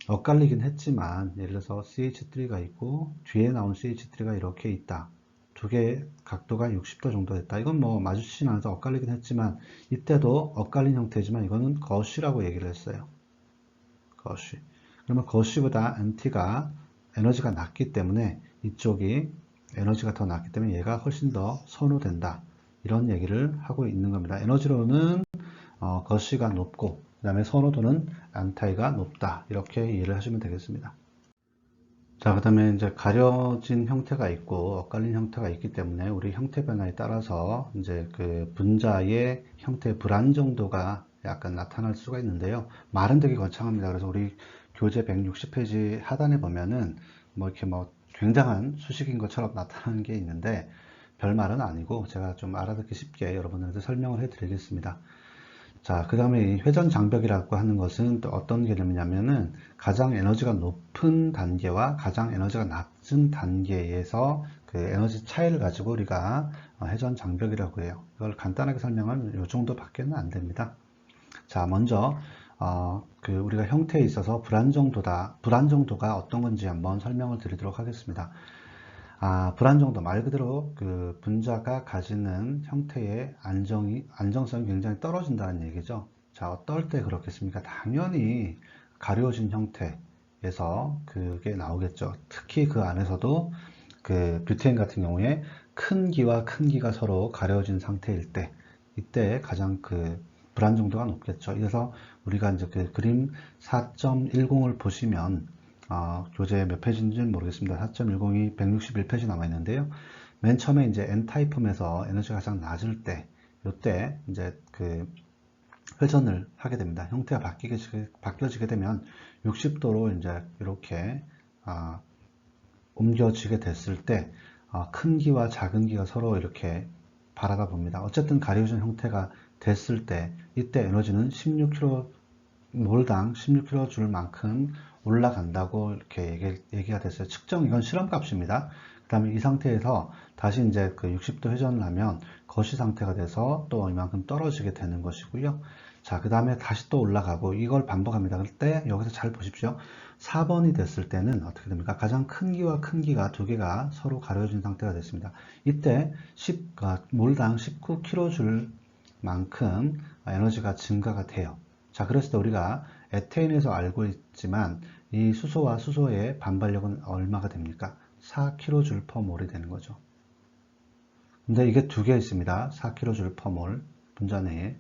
엇갈리긴 했지만 예를 들어서 CH3가 있고 뒤에 나온 CH3가 이렇게 있다. 두 개의 각도가 60도 정도 됐다. 이건 뭐 마주치진 않아서 엇갈리긴 했지만 이때도 엇갈린 형태지만 이거는 거시라고 얘기를 했어요. 거시. 그러면 거시보다 안티가 에너지가 낮기 때문에 이쪽이 에너지가 더 낮기 때문에 얘가 훨씬 더 선호된다. 이런 얘기를 하고 있는 겁니다. 에너지로는 거시가 높고 그 다음에 선호도는 안타이가 높다. 이렇게 이해를 하시면 되겠습니다. 자, 그 다음에 이제 가려진 형태가 있고 엇갈린 형태가 있기 때문에 우리 형태 변화에 따라서 이제 그 분자의 형태의 불안정도가 약간 나타날 수가 있는데요. 말은 되게 거창합니다. 그래서 우리 교재 160페이지 하단에 보면은 뭐 이렇게 뭐 굉장한 수식인 것처럼 나타나는 게 있는데 별말은 아니고 제가 좀 알아듣기 쉽게 여러분들한테 설명을 해 드리겠습니다. 자, 그 다음에 회전 장벽이라고 하는 것은 또 어떤 개념이냐면은 가장 에너지가 높은 단계와 가장 에너지가 낮은 단계에서 그 에너지 차이를 가지고 우리가 회전 장벽이라고 해요. 이걸 간단하게 설명하면 이 정도밖에는 안 됩니다. 자, 먼저 우리가 형태에 있어서 불안정도가 어떤 건지 한번 설명을 드리도록 하겠습니다. 불안정도 말 그대로 그 분자가 가지는 형태의 안정성이 굉장히 떨어진다는 얘기죠. 자, 어떨 때 그렇겠습니까? 당연히 가려진 형태에서 그게 나오겠죠. 특히 그 안에서도 그 뷰테인 같은 경우에 큰 기와 큰 기가 서로 가려진 상태일 때, 이때 가장 그 불안정도가 높겠죠. 그래서 우리가 이제 그 그림 4.10을 보시면 교재 몇 페이지인지는 모르겠습니다. 4.10이 161페이지 남아 있는데요. 맨 처음에 이제 N타입 폼에서 에너지가 가장 낮을 때, 이때 이제 그 회전을 하게 됩니다. 형태가 바뀌어지게 되면 60도로 이제 이렇게 옮겨지게 됐을 때, 큰 기와 작은 기가 서로 이렇게 바라다 봅니다. 어쨌든 가려진 형태가 됐을 때, 이때 에너지는 16km몰당 16kJ 만큼 올라간다고 이렇게 얘기가 됐어요. 측정, 이건 실험값입니다. 그 다음에 이 상태에서 다시 이제 그 60도 회전을 하면 거시 상태가 돼서 또 이만큼 떨어지게 되는 것이고요. 자, 그 다음에 다시 또 올라가고 이걸 반복합니다. 그때 여기서 잘 보십시오. 4번이 됐을 때는 어떻게 됩니까? 가장 큰 기와 큰 기가 두 개가 서로 가려진 상태가 됐습니다. 이때 몰당 19kJ 만큼 에너지가 증가가 돼요. 자, 그랬을 때 우리가 에테인에서 알고 있지만 이 수소와 수소의 반발력은 얼마가 됩니까? 4kJ/몰이 되는 거죠. 근데 이게 두 개 있습니다. 4kJ/몰 분자 내에.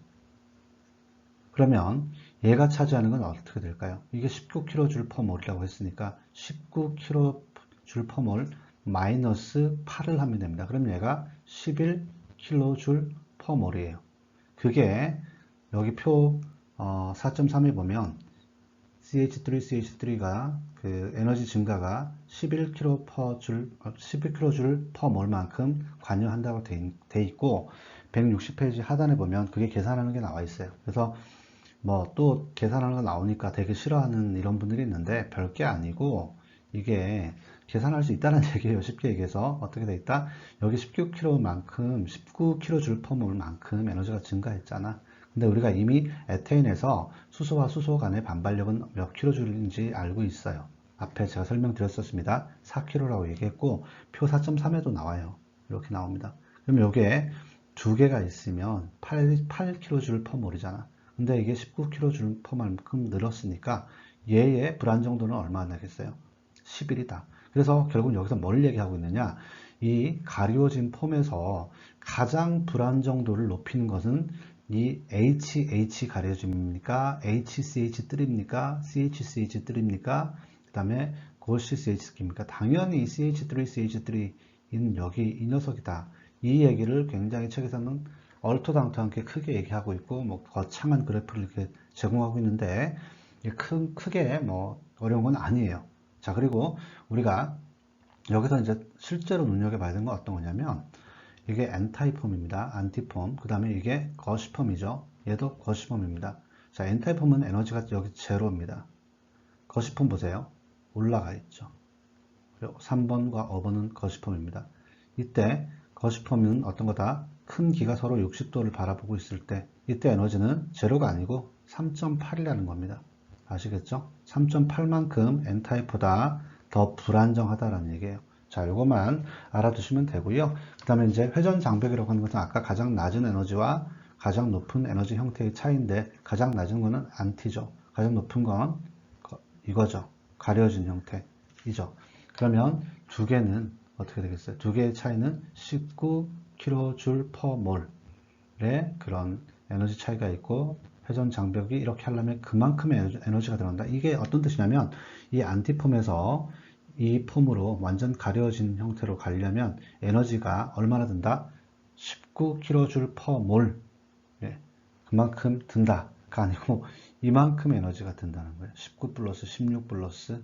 그러면 얘가 차지하는 건 어떻게 될까요? 이게 19kJ/몰이라고 했으니까 19kJ/몰 마이너스 8을 하면 됩니다. 그럼 얘가 11kJ/몰이에요. 그게 여기 표 4.3에 보면 CH3가 그 에너지 증가가 11kJ/몰 만큼 관여한다고 돼 있고 160페이지 하단에 보면 그게 계산하는 게 나와 있어요. 그래서 뭐 또 계산하는 거 나오니까 되게 싫어하는 이런 분들이 있는데 별게 아니고 이게 계산할 수 있다는 얘기예요. 쉽게 얘기해서 어떻게 돼 있다? 여기 19kJ/몰 만큼 에너지가 증가했잖아. 근데 우리가 이미 에테인에서 수소와 수소 간의 반발력은 몇 킬로줄인지 알고 있어요. 앞에 제가 설명드렸었습니다. 4kg라고 얘기했고 표 4.3에도 나와요. 이렇게 나옵니다. 그럼 여기에 두 개가 있으면 8kJ/몰이잖아. 근데 이게 19kJ/몰만큼 늘었으니까 얘의 불안정도는 얼마나 나겠어요? 11이다. 그래서 결국 여기서 뭘 얘기하고 있느냐? 이 가려진 폼에서 가장 불안정도를 높이는 것은 이 HH 가려짐입니까? HCH3입니까? CHCH3입니까? 그 다음에 고CCH3입니까? 당연히 CH3CH3인 여기 이 녀석이다. 이 얘기를 굉장히 책에서는 얼토당토않게 크게 얘기하고 있고 뭐 거창한 그래프를 이렇게 제공하고 있는데 크게 뭐 어려운 건 아니에요. 자, 그리고 우리가 여기서 이제 실제로 눈여겨봐야 되는 건 어떤 거냐면 이게 N타입 폼입니다. 안티폼. 그 다음에 이게 거시폼이죠. 얘도 거시폼입니다. 자, N타입 폼은 에너지가 여기 제로입니다. 거시폼 보세요. 올라가 있죠. 그리고 3번과 5번은 거시폼입니다. 이때 거시폼은 어떤 거다? 큰 기가 서로 60도를 바라보고 있을 때 이때 에너지는 제로가 아니고 3.8이라는 겁니다. 아시겠죠? 3.8만큼 N타입보다 더 불안정하다라는 얘기예요. 자, 요것만 알아두시면 되고요. 그 다음에 이제 회전 장벽이라고 하는 것은 아까 가장 낮은 에너지와 가장 높은 에너지 형태의 차이인데 가장 낮은 거는 안티죠. 가장 높은 건 이거죠. 가려진 형태이죠. 그러면 두 개는 어떻게 되겠어요? 두 개의 차이는 19kJ/몰의 그런 에너지 차이가 있고 회전 장벽이 이렇게 하려면 그만큼의 에너지가 들어간다. 이게 어떤 뜻이냐면 이 안티폼에서 이 폼으로 완전 가려진 형태로 가려면 에너지가 얼마나 든다? 19kJ/몰. 예, 그만큼 든다가 아니고 이만큼 에너지가 든다는 거예요. 19 플러스 16 플러스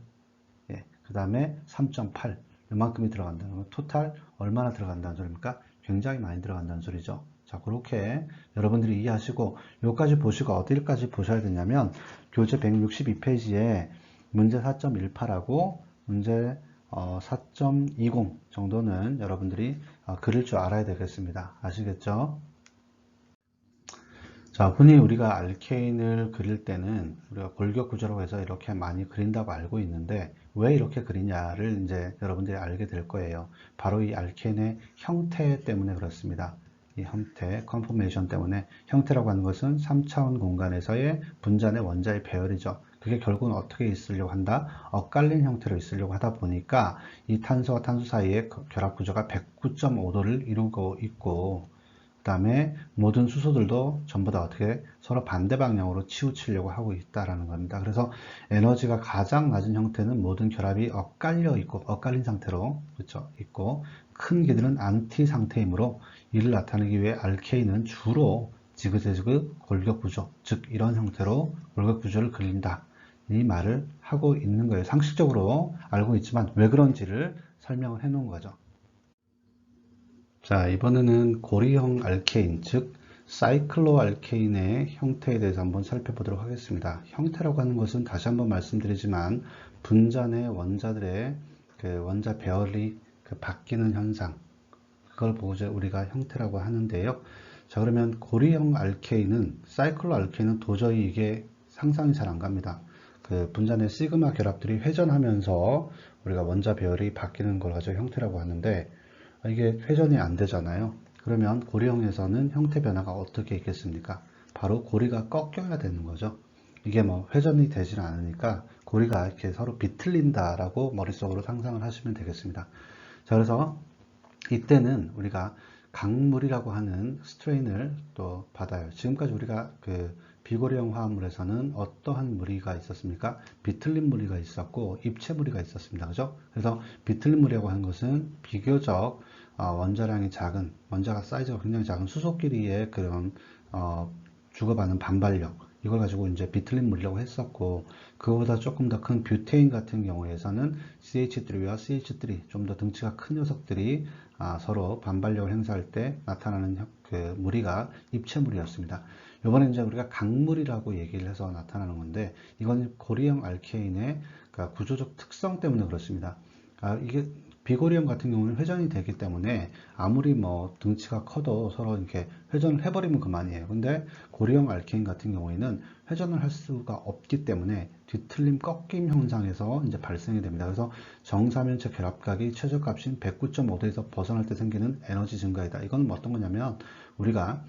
그 다음에 3.8 이만큼이 들어간다는 거예요. 토탈 얼마나 들어간다는 소리입니까? 굉장히 많이 들어간다는 소리죠. 자, 그렇게 여러분들이 이해하시고 여기까지 보시고 어디까지 보셔야 되냐면 교재 162페이지에 문제 4.18하고 문제 4.20 정도는 여러분들이 그릴 줄 알아야 되겠습니다. 아시겠죠? 자, 흔히 우리가 알케인을 그릴 때는 우리가 골격 구조라고 해서 이렇게 많이 그린다고 알고 있는데 왜 이렇게 그리냐를 이제 여러분들이 알게 될 거예요. 바로 이 알케인의 형태 때문에 그렇습니다. 이 형태, 컨포메이션 때문에 형태라고 하는 것은 3차원 공간에서의 분자의 원자의 배열이죠. 그게 결국은 어떻게 있으려고 한다? 엇갈린 형태로 있으려고 하다 보니까 이 탄소와 탄소 사이의 결합 구조가 109.5도를 이루고 있고 그 다음에 모든 수소들도 전부 다 어떻게 서로 반대 방향으로 치우치려고 하고 있다라는 겁니다. 그래서 에너지가 가장 낮은 형태는 모든 결합이 엇갈려 있고 엇갈린 상태로 그렇죠 있고 큰 기들은 안티 상태이므로 이를 나타내기 위해 알케인은 주로 지그재그 골격 구조, 즉 이런 형태로 골격 구조를 그린다. 이 말을 하고 있는 거예요. 상식적으로 알고 있지만 왜 그런지를 설명을 해 놓은 거죠. 자, 이번에는 고리형 알케인, 즉 사이클로알케인의 형태에 대해서 한번 살펴보도록 하겠습니다. 형태라고 하는 것은 다시 한번 말씀드리지만 분자 내 원자들의 그 원자 배열이 바뀌는 현상, 그걸 보고 우리가 형태라고 하는데요. 자, 그러면 고리형 알케인은 사이클로 알케인은 도저히 이게 상상이 잘 안 갑니다. 그 분자 내 시그마 결합들이 회전하면서 우리가 원자 배열이 바뀌는 걸 가지고 형태라고 하는데 이게 회전이 안 되잖아요. 그러면 고리형에서는 형태 변화가 어떻게 있겠습니까? 바로 고리가 꺾여야 되는 거죠. 이게 뭐 회전이 되질 않으니까 고리가 이렇게 서로 비틀린다라고 머릿속으로 상상을 하시면 되겠습니다. 자, 그래서 이때는 우리가 강물이라고 하는 스트레인을 또 받아요. 지금까지 우리가 그 비고리형 화합물에서는 어떠한 무리가 있었습니까? 비틀린 무리가 있었고 입체 무리가 있었습니다. 그죠? 그래서 비틀린 무리라고 하는 것은 비교적 원자량이 작은, 원자가 사이즈가 굉장히 작은 수소끼리의 그런 주고받는 반발력, 이걸 가지고 이제 비틀린 물이라고 했었고, 그거보다 조금 더 큰 뷰테인 같은 경우에서는 CH3와 CH3 좀 더 등치가 큰 녀석들이 서로 반발력을 행사할 때 나타나는 그 무리가 입체물이었습니다. 이번에 이제 우리가 강물이라고 얘기를 해서 나타나는 건데, 이건 고리형 알케인의 그러니까 구조적 특성 때문에 그렇습니다. 이게 비고리형 같은 경우는 회전이 되기 때문에 아무리 뭐 등치가 커도 서로 이렇게 회전을 해버리면 그만이에요. 근데 고리형 알케인 같은 경우에는 회전을 할 수가 없기 때문에 뒤틀림 꺾임 현상에서 이제 발생이 됩니다. 그래서 정사면체 결합각이 최저값인 109.5도에서 벗어날 때 생기는 에너지 증가이다. 이건 뭐 어떤 거냐면 우리가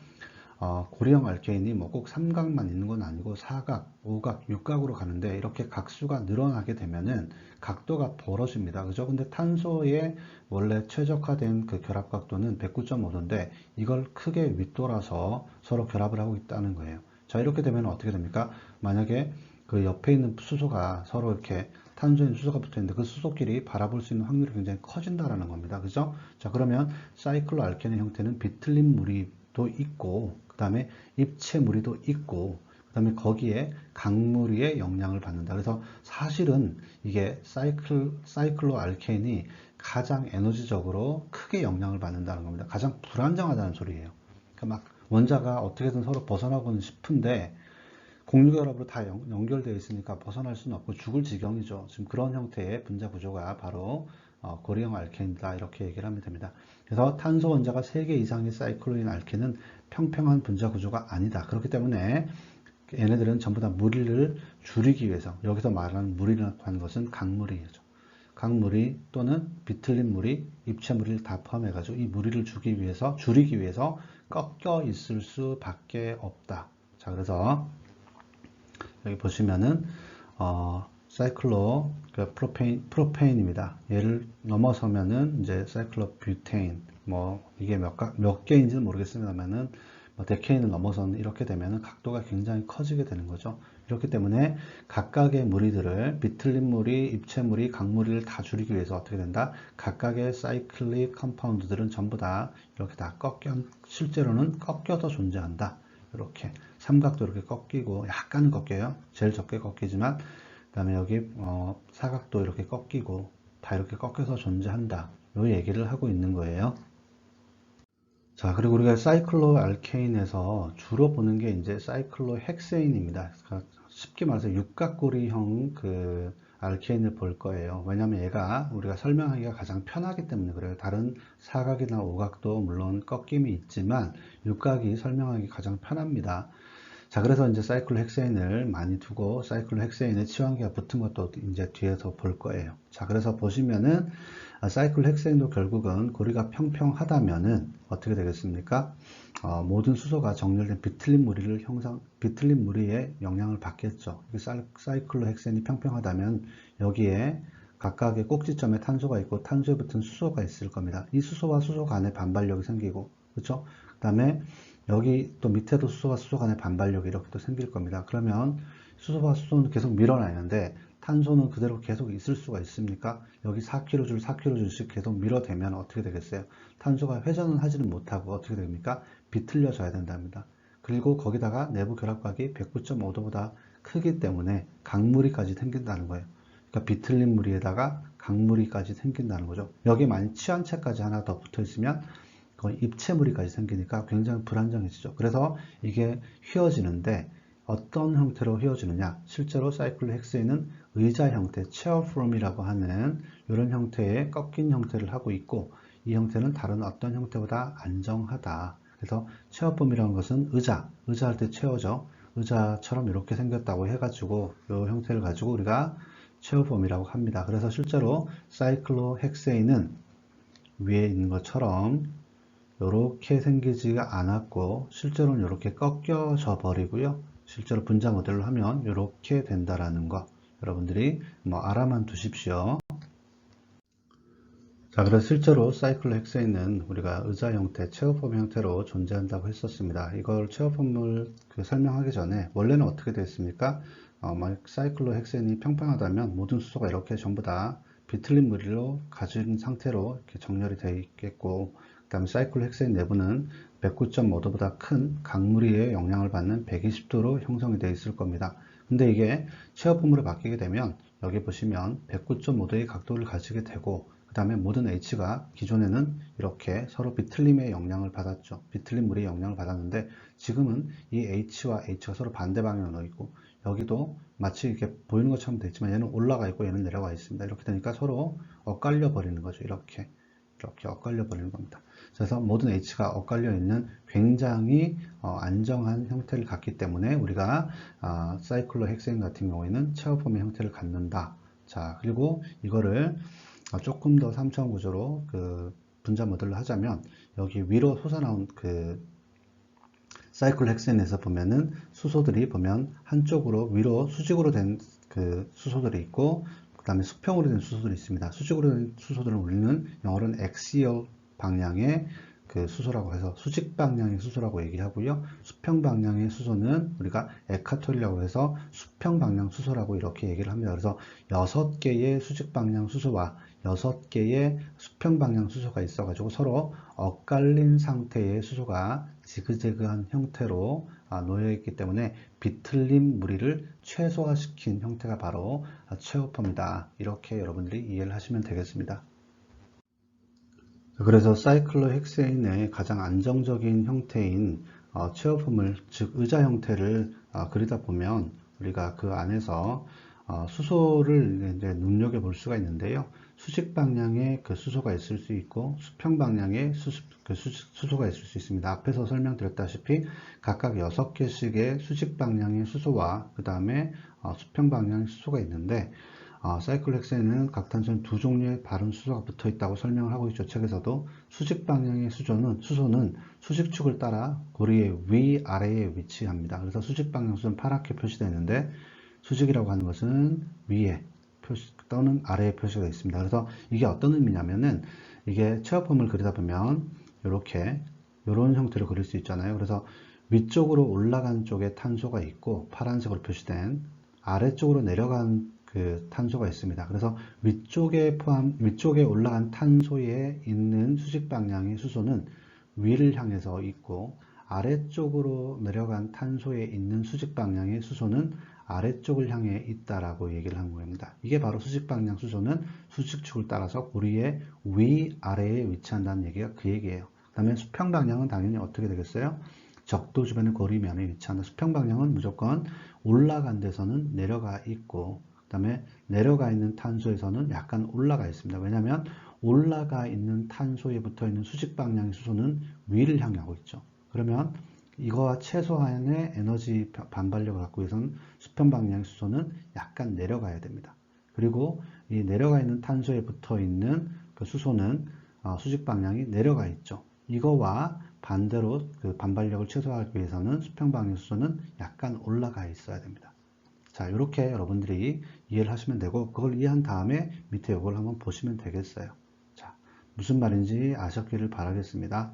고리형 알케인이 뭐 꼭 삼각만 있는 건 아니고 사각, 오각, 육각으로 가는데 이렇게 각수가 늘어나게 되면은 각도가 벌어집니다. 그죠? 근데 탄소의 원래 최적화된 그 결합 각도는 109.5도인데 이걸 크게 윗돌아서 서로 결합을 하고 있다는 거예요. 자, 이렇게 되면 어떻게 됩니까? 만약에 그 옆에 있는 수소가 서로 이렇게 탄소인 수소가 붙어 있는데 그 수소끼리 바라볼 수 있는 확률이 굉장히 커진다라는 겁니다. 그죠? 자, 그러면 사이클로 알케인의 형태는 비틀린 무리도 있고 그 다음에 입체 무리도 있고 그 다음에 거기에 강무리의 영향을 받는다. 그래서 사실은 이게 사이클로 알케인이 가장 에너지적으로 크게 영향을 받는다는 겁니다. 가장 불안정하다는 소리예요. 그러니까 막 원자가 어떻게든 서로 벗어나고는 싶은데 공유결합으로 다 연결되어 있으니까 벗어날 수는 없고 죽을 지경이죠. 지금 그런 형태의 분자 구조가 바로 고리형 알케인이다 이렇게 얘기를 하면 됩니다. 그래서 탄소 원자가 3개 이상의 사이클로인 알케인은 평평한 분자 구조가 아니다. 그렇기 때문에 얘네들은 전부 다 무리를 줄이기 위해서 여기서 말하는 무리라고 하는 것은 강무리죠. 강무리 또는 비틀린 무리, 입체 무리를 다 포함해가지고 이 무리를 줄이기 위해서 꺾여 있을 수밖에 없다. 자, 그래서 여기 보시면은 사이클로 프로페인입니다. 얘를 넘어서면은 이제 사이클로 뷰테인 뭐 이게 몇 개인지는 모르겠습니다만은 뭐 데케인을 넘어서는 이렇게 되면은 각도가 굉장히 커지게 되는 거죠. 이렇기 때문에 각각의 무리들을 비틀린 무리, 입체 무리, 강무리를 다 줄이기 위해서 어떻게 된다? 각각의 사이클릭 컴파운드들은 전부 다 이렇게 다 실제로는 꺾여서 존재한다. 이렇게 삼각도 이렇게 꺾이고 약간은 꺾여요. 제일 적게 꺾이지만 그 다음에 여기 사각도 이렇게 꺾이고 다 이렇게 꺾여서 존재한다. 이 얘기를 하고 있는 거예요. 자, 그리고 우리가 사이클로 알케인에서 주로 보는 게 이제 사이클로 헥세인입니다. 그러니까 쉽게 말해서 육각고리형 그 알케인을 볼 거예요. 왜냐하면 얘가 우리가 설명하기가 가장 편하기 때문에 그래요. 다른 사각이나 오각도 물론 꺾임이 있지만 육각이 설명하기 가장 편합니다. 자, 그래서 이제 사이클로헥세인을 많이 두고 사이클로헥세인에 치환기가 붙은 것도 이제 뒤에서 볼 거예요. 자, 그래서 보시면은 사이클로헥세인도 결국은 고리가 평평하다면은 어떻게 되겠습니까? 모든 수소가 정렬된 비틀린 무리의 영향을 받겠죠. 사이클로헥세인이 평평하다면 여기에 각각의 꼭지점에 탄소가 있고 탄소에 붙은 수소가 있을 겁니다. 이 수소와 수소 간에 반발력이 생기고, 그렇죠? 그 다음에 여기 또 밑에도 수소와 수소 간의 반발력이 이렇게 또 생길 겁니다. 그러면 수소와 수소는 계속 밀어내는데 탄소는 그대로 계속 있을 수가 있습니까? 여기 4kJ, 4kJ씩 계속 밀어대면 어떻게 되겠어요? 탄소가 회전은 하지는 못하고 어떻게 됩니까? 비틀려져야 된답니다. 그리고 거기다가 내부 결합각이 109.5도보다 크기 때문에 강무리까지 생긴다는 거예요. 그러니까 비틀린 무리에다가 강무리까지 생긴다는 거죠. 여기에 만약 치환체까지 하나 더 붙어 있으면 거의 입체무리까지 생기니까 굉장히 불안정해지죠. 그래서 이게 휘어지는데 어떤 형태로 휘어지느냐? 실제로 사이클로헥세인은 의자 형태, 체어폼이라고 하는 이런 형태의 꺾인 형태를 하고 있고 이 형태는 다른 어떤 형태보다 안정하다. 그래서 체어폼이라는 것은 의자 할 때 체어죠. 의자처럼 이렇게 생겼다고 해가지고 이 형태를 가지고 우리가 체어폼이라고 합니다. 그래서 실제로 사이클로헥세인은 위에 있는 것처럼 이렇게 생기지가 않았고 실제로는 이렇게 꺾여져 버리고요. 실제로 분자 모델로 하면 이렇게 된다라는 거 여러분들이 뭐 알아만 두십시오. 자, 그래서 실제로 사이클로헥세인은 우리가 의자 형태, 체어폼 형태로 존재한다고 했었습니다. 이걸 체어폼을 설명하기 전에 원래는 어떻게 됐습니까? 사이클로헥세인이 평평하다면 모든 수소가 이렇게 전부 다 비틀린 무리로 가진 상태로 이렇게 정렬이 되어 있겠고, 그 다음에 사이클로헥세인 내부는 109.5도보다 큰 강무리의 영향을 받는 120도로 형성이 되어 있을 겁니다. 근데 이게 체어폼으로 바뀌게 되면 여기 보시면 109.5도의 각도를 가지게 되고 그 다음에 모든 H가 기존에는 이렇게 서로 비틀림의 영향을 받았죠. 비틀림 무리의 영향을 받았는데 지금은 이 H와 H가 서로 반대 방향으로 있고 여기도 마치 이렇게 보이는 것처럼 되지만 얘는 올라가 있고 얘는 내려가 있습니다. 이렇게 되니까 서로 엇갈려 버리는 거죠. 이렇게 엇갈려 버리는 겁니다. 그래서 모든 H가 엇갈려 있는 굉장히 안정한 형태를 갖기 때문에 우리가 사이클로헥세인 같은 경우에는 체어폼의 형태를 갖는다. 자, 그리고 이거를 조금 더 3차원 구조로 분자 모델로 하자면 여기 위로 솟아나온 사이클로헥세인에서 보면은 수소들이 보면 한쪽으로 위로 수직으로 된 수소들이 있고 그 다음에 수평으로 된 수소들이 있습니다. 수직으로 된 수소들은 우리는 영어로는 엑시얼 방향의 수소라고 해서 수직 방향의 수소라고 얘기하고요. 수평 방향의 수소는 우리가 에카토리라고 해서 수평 방향 수소라고 이렇게 얘기를 합니다. 그래서 6개의 수직 방향 수소와 6개의 수평 방향 수소가 있어가지고 서로 엇갈린 상태의 수소가 지그재그한 형태로 놓여 있기 때문에 비틀림 무리를 최소화시킨 형태가 바로 체어폼이다. 이렇게 여러분들이 이해를 하시면 되겠습니다. 그래서 사이클로헥세인의 가장 안정적인 형태인 체어폼을 즉 의자 형태를 그리다 보면 우리가 그 안에서 수소를 이제 눈여겨 볼 수가 있는데요. 수직 방향의 수소가 있을 수 있고 수평 방향의 수소가 있을 수 있습니다. 앞에서 설명드렸다시피 각각 6개씩의 수직 방향의 수소와 그 다음에 수평 방향의 수소가 있는데 사이클로헥세인은 각 탄소는 2종류의 바른 수소가 붙어 있다고 설명을 하고 있죠. 책에서도 수직 방향의 수소는 수직축을 따라 고리의 위아래에 위치합니다. 그래서 수직 방향 수소는 파랗게 표시되어 있는데 수직이라고 하는 것은 위에 또는 아래에 표시가 있습니다. 그래서 이게 어떤 의미냐면은 이게 체어폼을 그리다 보면 이렇게 이런 형태로 그릴 수 있잖아요. 그래서 위쪽으로 올라간 쪽에 탄소가 있고 파란색으로 표시된 아래쪽으로 내려간 탄소가 있습니다. 그래서 위쪽에 올라간 탄소에 있는 수직 방향의 수소는 위를 향해서 있고 아래쪽으로 내려간 탄소에 있는 수직 방향의 수소는 아래쪽을 향해 있다라고 얘기를 한 겁니다. 이게 바로 수직 방향 수소는 수직축을 따라서 고리의 위아래에 위치한다는 얘기가 그 얘기예요. 그 다음에 수평 방향은 당연히 어떻게 되겠어요? 적도 주변의 고리면에 위치한다. 수평 방향은 무조건 올라간 데서는 내려가 있고 다음에 내려가 있는 탄소에서는 약간 올라가 있습니다. 왜냐하면 올라가 있는 탄소에 붙어 있는 수직 방향의 수소는 위를 향하고 있죠. 그러면 이거와 최소한의 에너지 반발력을 갖고 있어서는 수평 방향의 수소는 약간 내려가야 됩니다. 그리고 이 내려가 있는 탄소에 붙어 있는 그 수소는 수직 방향이 내려가 있죠. 이거와 반대로 그 반발력을 최소화하기 위해서는 수평 방향의 수소는 약간 올라가 있어야 됩니다. 자, 이렇게 여러분들이 이해를 하시면 되고, 그걸 이해한 다음에 밑에 이걸 한번 보시면 되겠어요. 자, 무슨 말인지 아셨기를 바라겠습니다.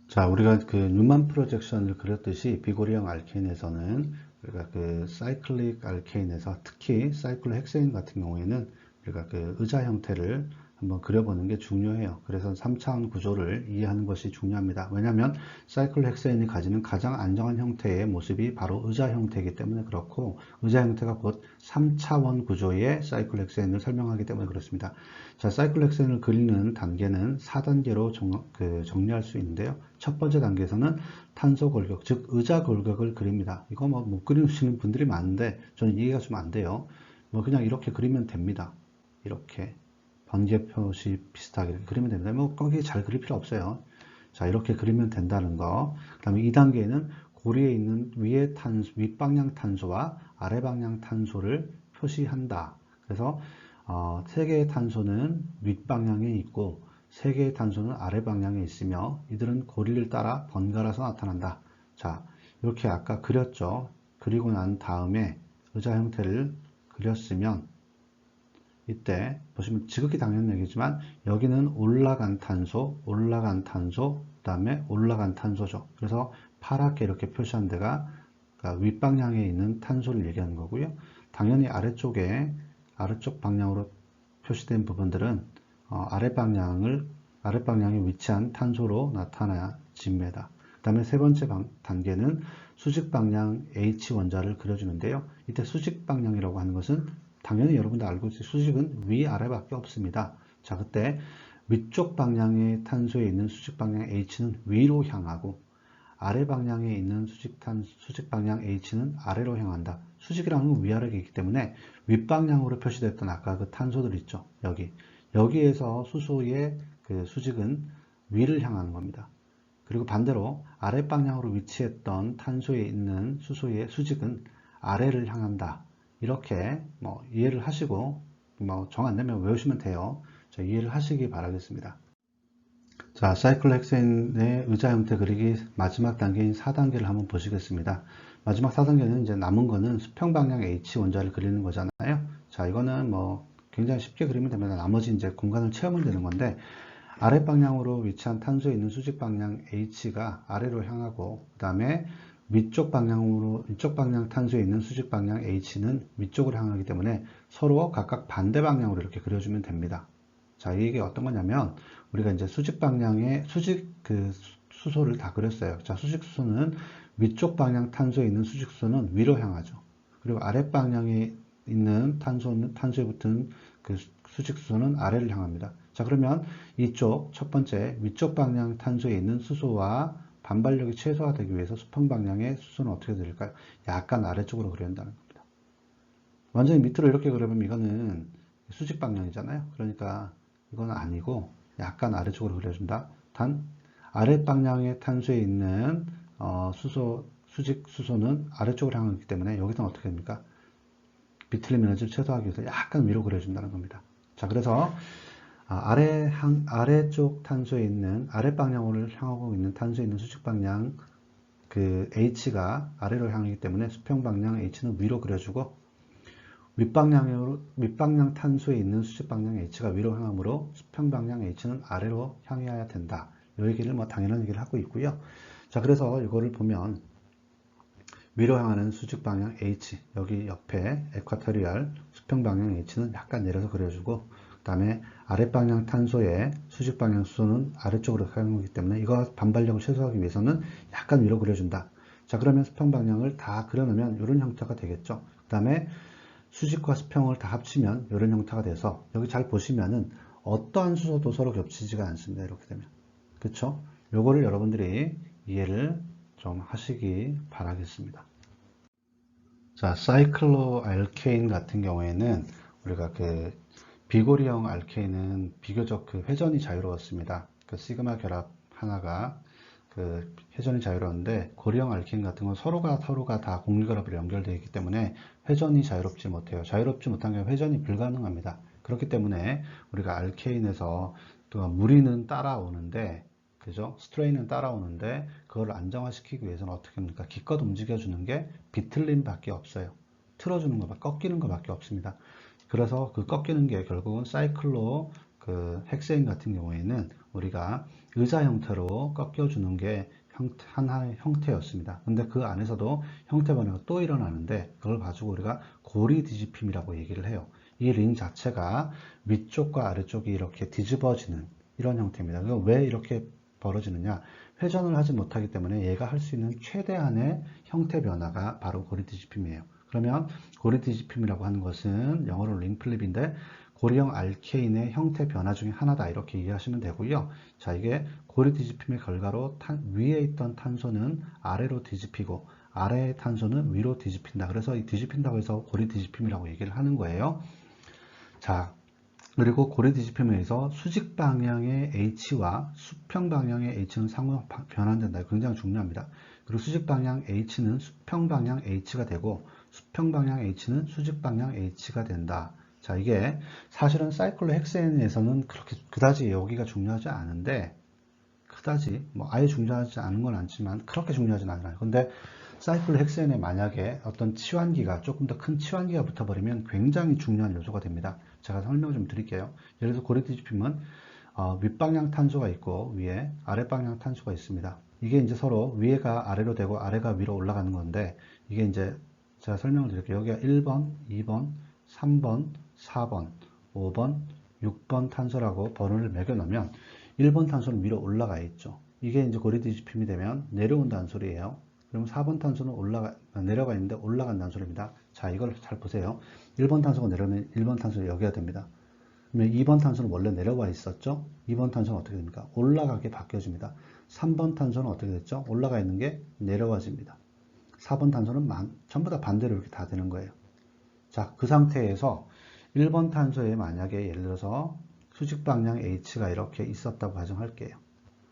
자, 우리가 그 뉴만 프로젝션을 그렸듯이 비고리형 알케인에서는 우리가 그 사이클릭 알케인에서 특히 사이클로 헥세인 같은 경우에는 우리가 그 의자 형태를 한번 그려보는 게 중요해요. 그래서 3차원 구조를 이해하는 것이 중요합니다. 왜냐하면 사이클로 헥세인이 가지는 가장 안정한 형태의 모습이 바로 의자 형태이기 때문에 그렇고, 의자 형태가 곧 3차원 구조의 사이클로 헥세인을 설명하기 때문에 그렇습니다. 자, 사이클로 헥세인을 그리는 단계는 4단계로 정리할 수 있는데요. 첫 번째 단계에서는 탄소 골격, 즉 의자 골격을 그립니다. 이거 뭐 못 그리시는 분들이 많은데 저는 이해가 좀 안 돼요. 뭐 그냥 이렇게 그리면 됩니다. 이렇게 번개 표시 비슷하게 그리면 됩니다. 뭐 거기 잘 그릴 필요 없어요. 자, 이렇게 그리면 된다는 거. 그 다음에 2단계는 고리에 있는 윗방향 탄소와 아래방향 탄소를 표시한다. 그래서 3개의 탄소는 윗방향에 있고 3개의 탄소는 아래방향에 있으며 이들은 고리를 따라 번갈아서 나타난다. 자, 이렇게 아까 그렸죠. 그리고 난 다음에 의자 형태를 그렸으면 이때 보시면 지극히 당연한 얘기지만 여기는 올라간 탄소, 그 다음에 올라간 탄소죠. 그래서 파랗게 이렇게 표시한 데가 윗방향에 있는 탄소를 얘기하는 거고요. 당연히 아래쪽 방향으로 표시된 부분들은 아랫방향에 위치한 탄소로 나타나집니다. 그 다음에 세 번째 단계는 수직 방향 H 원자를 그려주는데요. 이때 수직 방향이라고 하는 것은 당연히 여러분도 알고 있어요. 수직은 위아래밖에 없습니다. 자, 그때 위쪽 방향의 탄소에 있는 수직 방향 H는 위로 향하고 아래 방향에 있는 수직 방향 H는 아래로 향한다. 수직이라는 건 위아래이기 때문에 윗방향으로 표시됐던 아까 그 탄소들 있죠. 여기에서 수소의 그 수직은 위를 향하는 겁니다. 그리고 반대로 아래 방향으로 위치했던 탄소에 있는 수소의 수직은 아래를 향한다. 이렇게 뭐 이해를 하시고 뭐 정 안 되면 외우시면 돼요. 자, 이해를 하시기 바라겠습니다. 자, 사이클로 헥세인의 의자 형태 그리기 마지막 단계인 4단계를 한번 보시겠습니다. 마지막 4단계는 이제 남은 거는 수평 방향 H 원자를 그리는 거잖아요. 자, 이거는 뭐 굉장히 쉽게 그리면 됩니다. 나머지 이제 공간을 채우면 되는 건데, 아래 방향으로 위치한 탄소에 있는 수직 방향 H가 아래로 향하고, 그 다음에 위쪽 방향 탄소에 있는 수직 방향 H는 위쪽으로 향하기 때문에 서로 각각 반대 방향으로 이렇게 그려주면 됩니다. 자, 이게 어떤 거냐면, 우리가 이제 수직 수소를 다 그렸어요. 자, 수직 수소는 위쪽 방향 탄소에 있는 수직 수소는 위로 향하죠. 그리고 아랫 방향에 있는 탄소에 붙은 그 수직 수소는 아래를 향합니다. 자, 그러면 이쪽 첫 번째 위쪽 방향 탄소에 있는 수소와 반발력이 최소화되기 위해서 수평 방향의 수소는 어떻게 될까요? 약간 아래쪽으로 그려야 한다는 겁니다. 완전히 밑으로 이렇게 그려보면 이거는 수직 방향이잖아요. 그러니까 이건 아니고 약간 아래쪽으로 그려준다. 단 아래 방향의 탄소에 있는 수직 수소는 아래쪽으로 향하기 때문에 여기서는 어떻게 됩니까? 비틀림 에너지를 최소화하기 위해서 약간 위로 그려준다는 겁니다. 자, 그래서 아래쪽 탄소에 있는 아래 방향으로 향하고 있는 탄소에 있는 수직 방향 그 H가 아래로 향하기 때문에 수평 방향 H는 위로 그려주고, 윗방향 탄소에 있는 수직 방향 H가 위로 향하므로 수평 방향 H는 아래로 향해야 된다. 이 얘기를 뭐 당연한 얘기를 하고 있고요. 자, 그래서 이거를 보면 위로 향하는 수직 방향 H, 여기 옆에 에쿼토리얼 수평 방향 H는 약간 내려서 그려주고, 그 다음에 아랫방향 탄소의 수직 방향 수소는 아래쪽으로 향하기 때문에 이거 반발력을 최소화하기 위해서는 약간 위로 그려준다. 자, 그러면 수평 방향을 다 그려놓으면 이런 형태가 되겠죠. 그 다음에 수직과 수평을 다 합치면 이런 형태가 돼서 여기 잘 보시면은 어떠한 수소도 서로 겹치지가 않습니다. 이렇게 되면. 그쵸? 요거를 여러분들이 이해를 좀 하시기 바라겠습니다. 자, 사이클로알케인 같은 경우에는 우리가 그 비고리형 알케인은 비교적 그 회전이 자유로웠습니다. 그 시그마 결합 하나가 그 회전이 자유로운데 고리형 알케인 같은 건 서로가 다 공유결합으로 연결되어 있기 때문에 회전이 자유롭지 못해요. 자유롭지 못한 경우 회전이 불가능합니다. 그렇기 때문에 우리가 알케인에서 또 무리는 따라오는데, 그죠? 스트레인은 따라오는데 그걸 안정화시키기 위해서는 어떻게 합니까? 기껏 움직여주는 게 비틀림밖에 없어요. 틀어주는 것, 꺾이는 것밖에 없습니다. 그래서 그 꺾이는 게 결국은 사이클로 그 헥세인 같은 경우에는 우리가 의자 형태로 꺾여주는 게 하나의 형태였습니다. 근데 그 안에서도 형태 변화가 또 일어나는데 그걸 가지고 우리가 고리 뒤집힘이라고 얘기를 해요. 이 링 자체가 위쪽과 아래쪽이 이렇게 뒤집어지는 이런 형태입니다. 그럼 왜 이렇게 벌어지느냐? 회전을 하지 못하기 때문에 얘가 할 수 있는 최대한의 형태 변화가 바로 고리 뒤집힘이에요. 그러면 고리 뒤집힘이라고 하는 것은 영어로 링플립인데 고리형 알케인의 형태 변화 중에 하나다 이렇게 이해하시면 되고요. 자, 이게 고리 뒤집힘의 결과로 위에 있던 탄소는 아래로 뒤집히고 아래의 탄소는 위로 뒤집힌다. 그래서 이 뒤집힌다고 해서 고리 뒤집힘이라고 얘기를 하는 거예요. 자, 그리고 고리 뒤집힘에 의해서 수직 방향의 H와 수평 방향의 H는 상호 변환된다. 굉장히 중요합니다. 그리고 수직 방향 H는 수평 방향 H가 되고 수평 방향 H는 수직 방향 H가 된다. 자, 이게 사실은 사이클로 헥세인에서는 그렇게 그다지 여기가 중요하지 않은데 그다지 뭐 아예 중요하지 않은 건 않지만 그렇게 중요하진 않아요. 근데 사이클로 헥세인에 만약에 어떤 치환기가 조금 더 큰 치환기가 붙어버리면 굉장히 중요한 요소가 됩니다. 제가 설명을 좀 드릴게요. 예를 들어서 고리 뒤집힘은 윗방향 탄소가 있고 위에 아랫방향 탄소가 있습니다. 이게 이제 서로 위에가 아래로 되고 아래가 위로 올라가는 건데 이게 이제 제가 설명을 드릴게요. 여기가 1번, 2번, 3번, 4번, 5번, 6번 탄소라고 번호를 매겨 놓으면 1번 탄소는 위로 올라가 있죠. 이게 이제 고리 뒤집힘이 되면 내려온다는 소리예요. 그럼 4번 탄소는 내려가 있는데 올라간다는 소리입니다. 자, 이걸 잘 보세요. 1번 탄소가 내려오면 1번 탄소는 여기가 됩니다. 그러면 2번 탄소는 원래 내려와 있었죠? 2번 탄소는 어떻게 됩니까? 올라가게 바뀌어집니다. 3번 탄소는 어떻게 됐죠? 올라가 있는 게 내려와집니다. 4번 탄소는 전부 다 반대로 이렇게 다 되는 거예요. 자, 그 상태에서 1번 탄소에 만약에 예를 들어서 수직 방향 H가 이렇게 있었다고 가정할게요.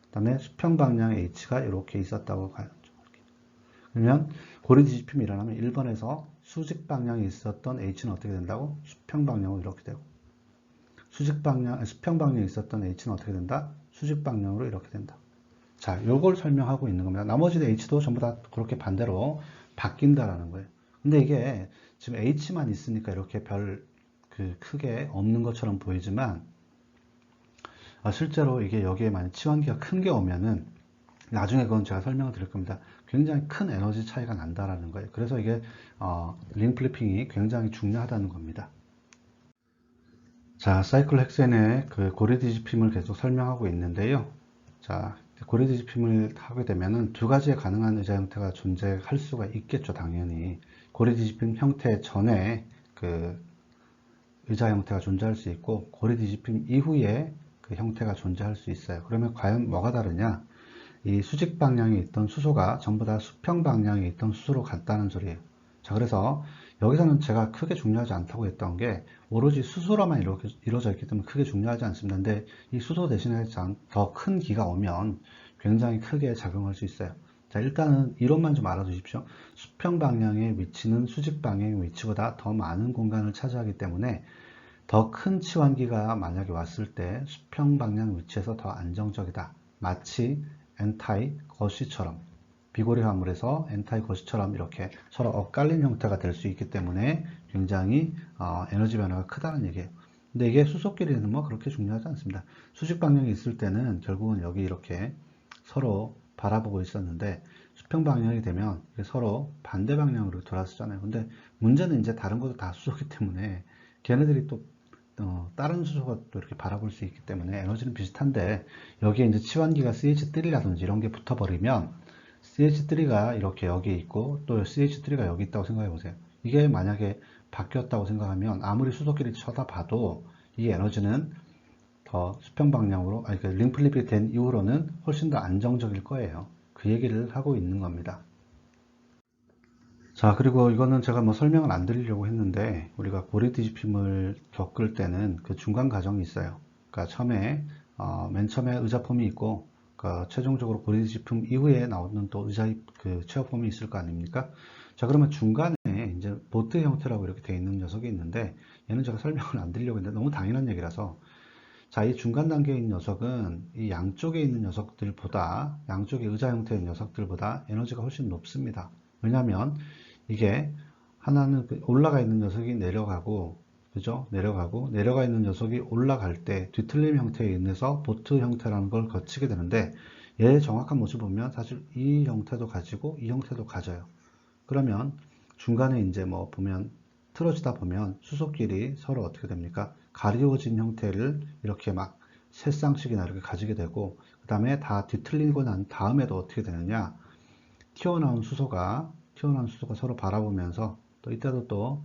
그 다음에 수평 방향 H가 이렇게 있었다고 가정할게요. 그러면 고리 뒤집힘이 일어나면 1번에서 수직 방향에 있었던 H는 어떻게 된다고? 수평 방향으로 이렇게 되고 수평 방향에 있었던 H는 어떻게 된다? 수직 방향으로 이렇게 된다. 자, 요걸 설명하고 있는 겁니다. 나머지 H도 전부 다 그렇게 반대로 바뀐다라는 거예요. 근데 이게 지금 H만 있으니까 이렇게 크게 없는 것처럼 보이지만 실제로 이게 여기에 만약 치환기가 큰 게 오면은 나중에 그건 제가 설명을 드릴 겁니다. 굉장히 큰 에너지 차이가 난다라는 거예요. 그래서 이게 링 플리핑이 굉장히 중요하다는 겁니다. 자, 사이클 헥센의 그 고리 뒤집힘을 계속 설명하고 있는데요. 자, 고리 뒤집힘을 하게 되면은 두 가지의 가능한 의자 형태가 존재할 수가 있겠죠, 당연히. 고리 뒤집힘 형태 전에 그 의자 형태가 존재할 수 있고, 고리 뒤집힘 이후에 그 형태가 존재할 수 있어요. 그러면 과연 뭐가 다르냐? 이 수직 방향에 있던 수소가 전부 다 수평 방향에 있던 수소로 갔다는 소리예요. 자, 그래서 여기서는 제가 크게 중요하지 않다고 했던 게 오로지 수소로만 이렇게 이루어져 있기 때문에 크게 중요하지 않습니다. 근데 이 수소 대신에 더 큰 기가 오면 굉장히 크게 작용할 수 있어요. 자, 일단은 이론만 좀 알아두십시오. 수평 방향의 위치는 수직 방향의 위치보다 더 많은 공간을 차지하기 때문에 더 큰 치환기가 만약에 왔을 때 수평 방향 위치에서 더 안정적이다. 마치 엔타이 거시처럼 비고리 화물에서 엔타이 거시처럼 이렇게 서로 엇갈린 형태가 될 수 있기 때문에 굉장히 에너지 변화가 크다는 얘기예요. 근데 이게 수소끼리는 뭐 그렇게 중요하지 않습니다. 수직 방향이 있을 때는 결국은 여기 이렇게 서로 바라보고 있었는데 수평 방향이 되면 서로 반대 방향으로 돌아서잖아요. 근데 문제는 이제 다른 것도 다 수소기 때문에 걔네들이 또 다른 수소가 또 이렇게 바라볼 수 있기 때문에 에너지는 비슷한데 여기에 이제 치환기가 CH3라든지 이런 게 붙어버리면 CH3가 이렇게 여기 있고 또 CH3가 여기 있다고 생각해 보세요. 이게 만약에 바뀌었다고 생각하면 아무리 수소끼리 쳐다봐도 이 에너지는 더 수평 방향으로, 아니, 링플립이 된 이후로는 훨씬 더 안정적일 거예요. 그 얘기를 하고 있는 겁니다. 자, 그리고 이거는 제가 뭐 설명을 안 드리려고 했는데, 우리가 고리 뒤집힘을 겪을 때는 그 중간 과정이 있어요. 그러니까 맨 처음에 의자폼이 있고, 그러니까 최종적으로 고리 뒤집힘 이후에 나오는 또 그 체어폼이 있을 거 아닙니까? 자, 그러면 중간에 이제 보트 형태라고 이렇게 되어 있는 녀석이 있는데, 얘는 제가 설명을 안 드리려고 했는데, 너무 당연한 얘기라서, 자, 이 중간 단계에 있는 녀석은 이 양쪽에 있는 녀석들보다, 양쪽의 의자 형태의 녀석들보다 에너지가 훨씬 높습니다. 왜냐하면 이게 하나는 올라가 있는 녀석이 내려가고, 그죠? 내려가 있는 녀석이 올라갈 때 뒤틀림 형태에 의해서 보트 형태라는 걸 거치게 되는데, 얘의 정확한 모습을 보면 사실 이 형태도 가지고 이 형태도 가져요. 그러면 중간에 이제 뭐 보면 틀어지다 보면 수소끼리 서로 어떻게 됩니까? 가리워진 형태를 이렇게 막 세 쌍씩이나 이렇게 가지게 되고, 그 다음에 다 뒤틀리고 난 다음에도 어떻게 되느냐? 튀어나온 수소가 서로 바라보면서 또 이때도 또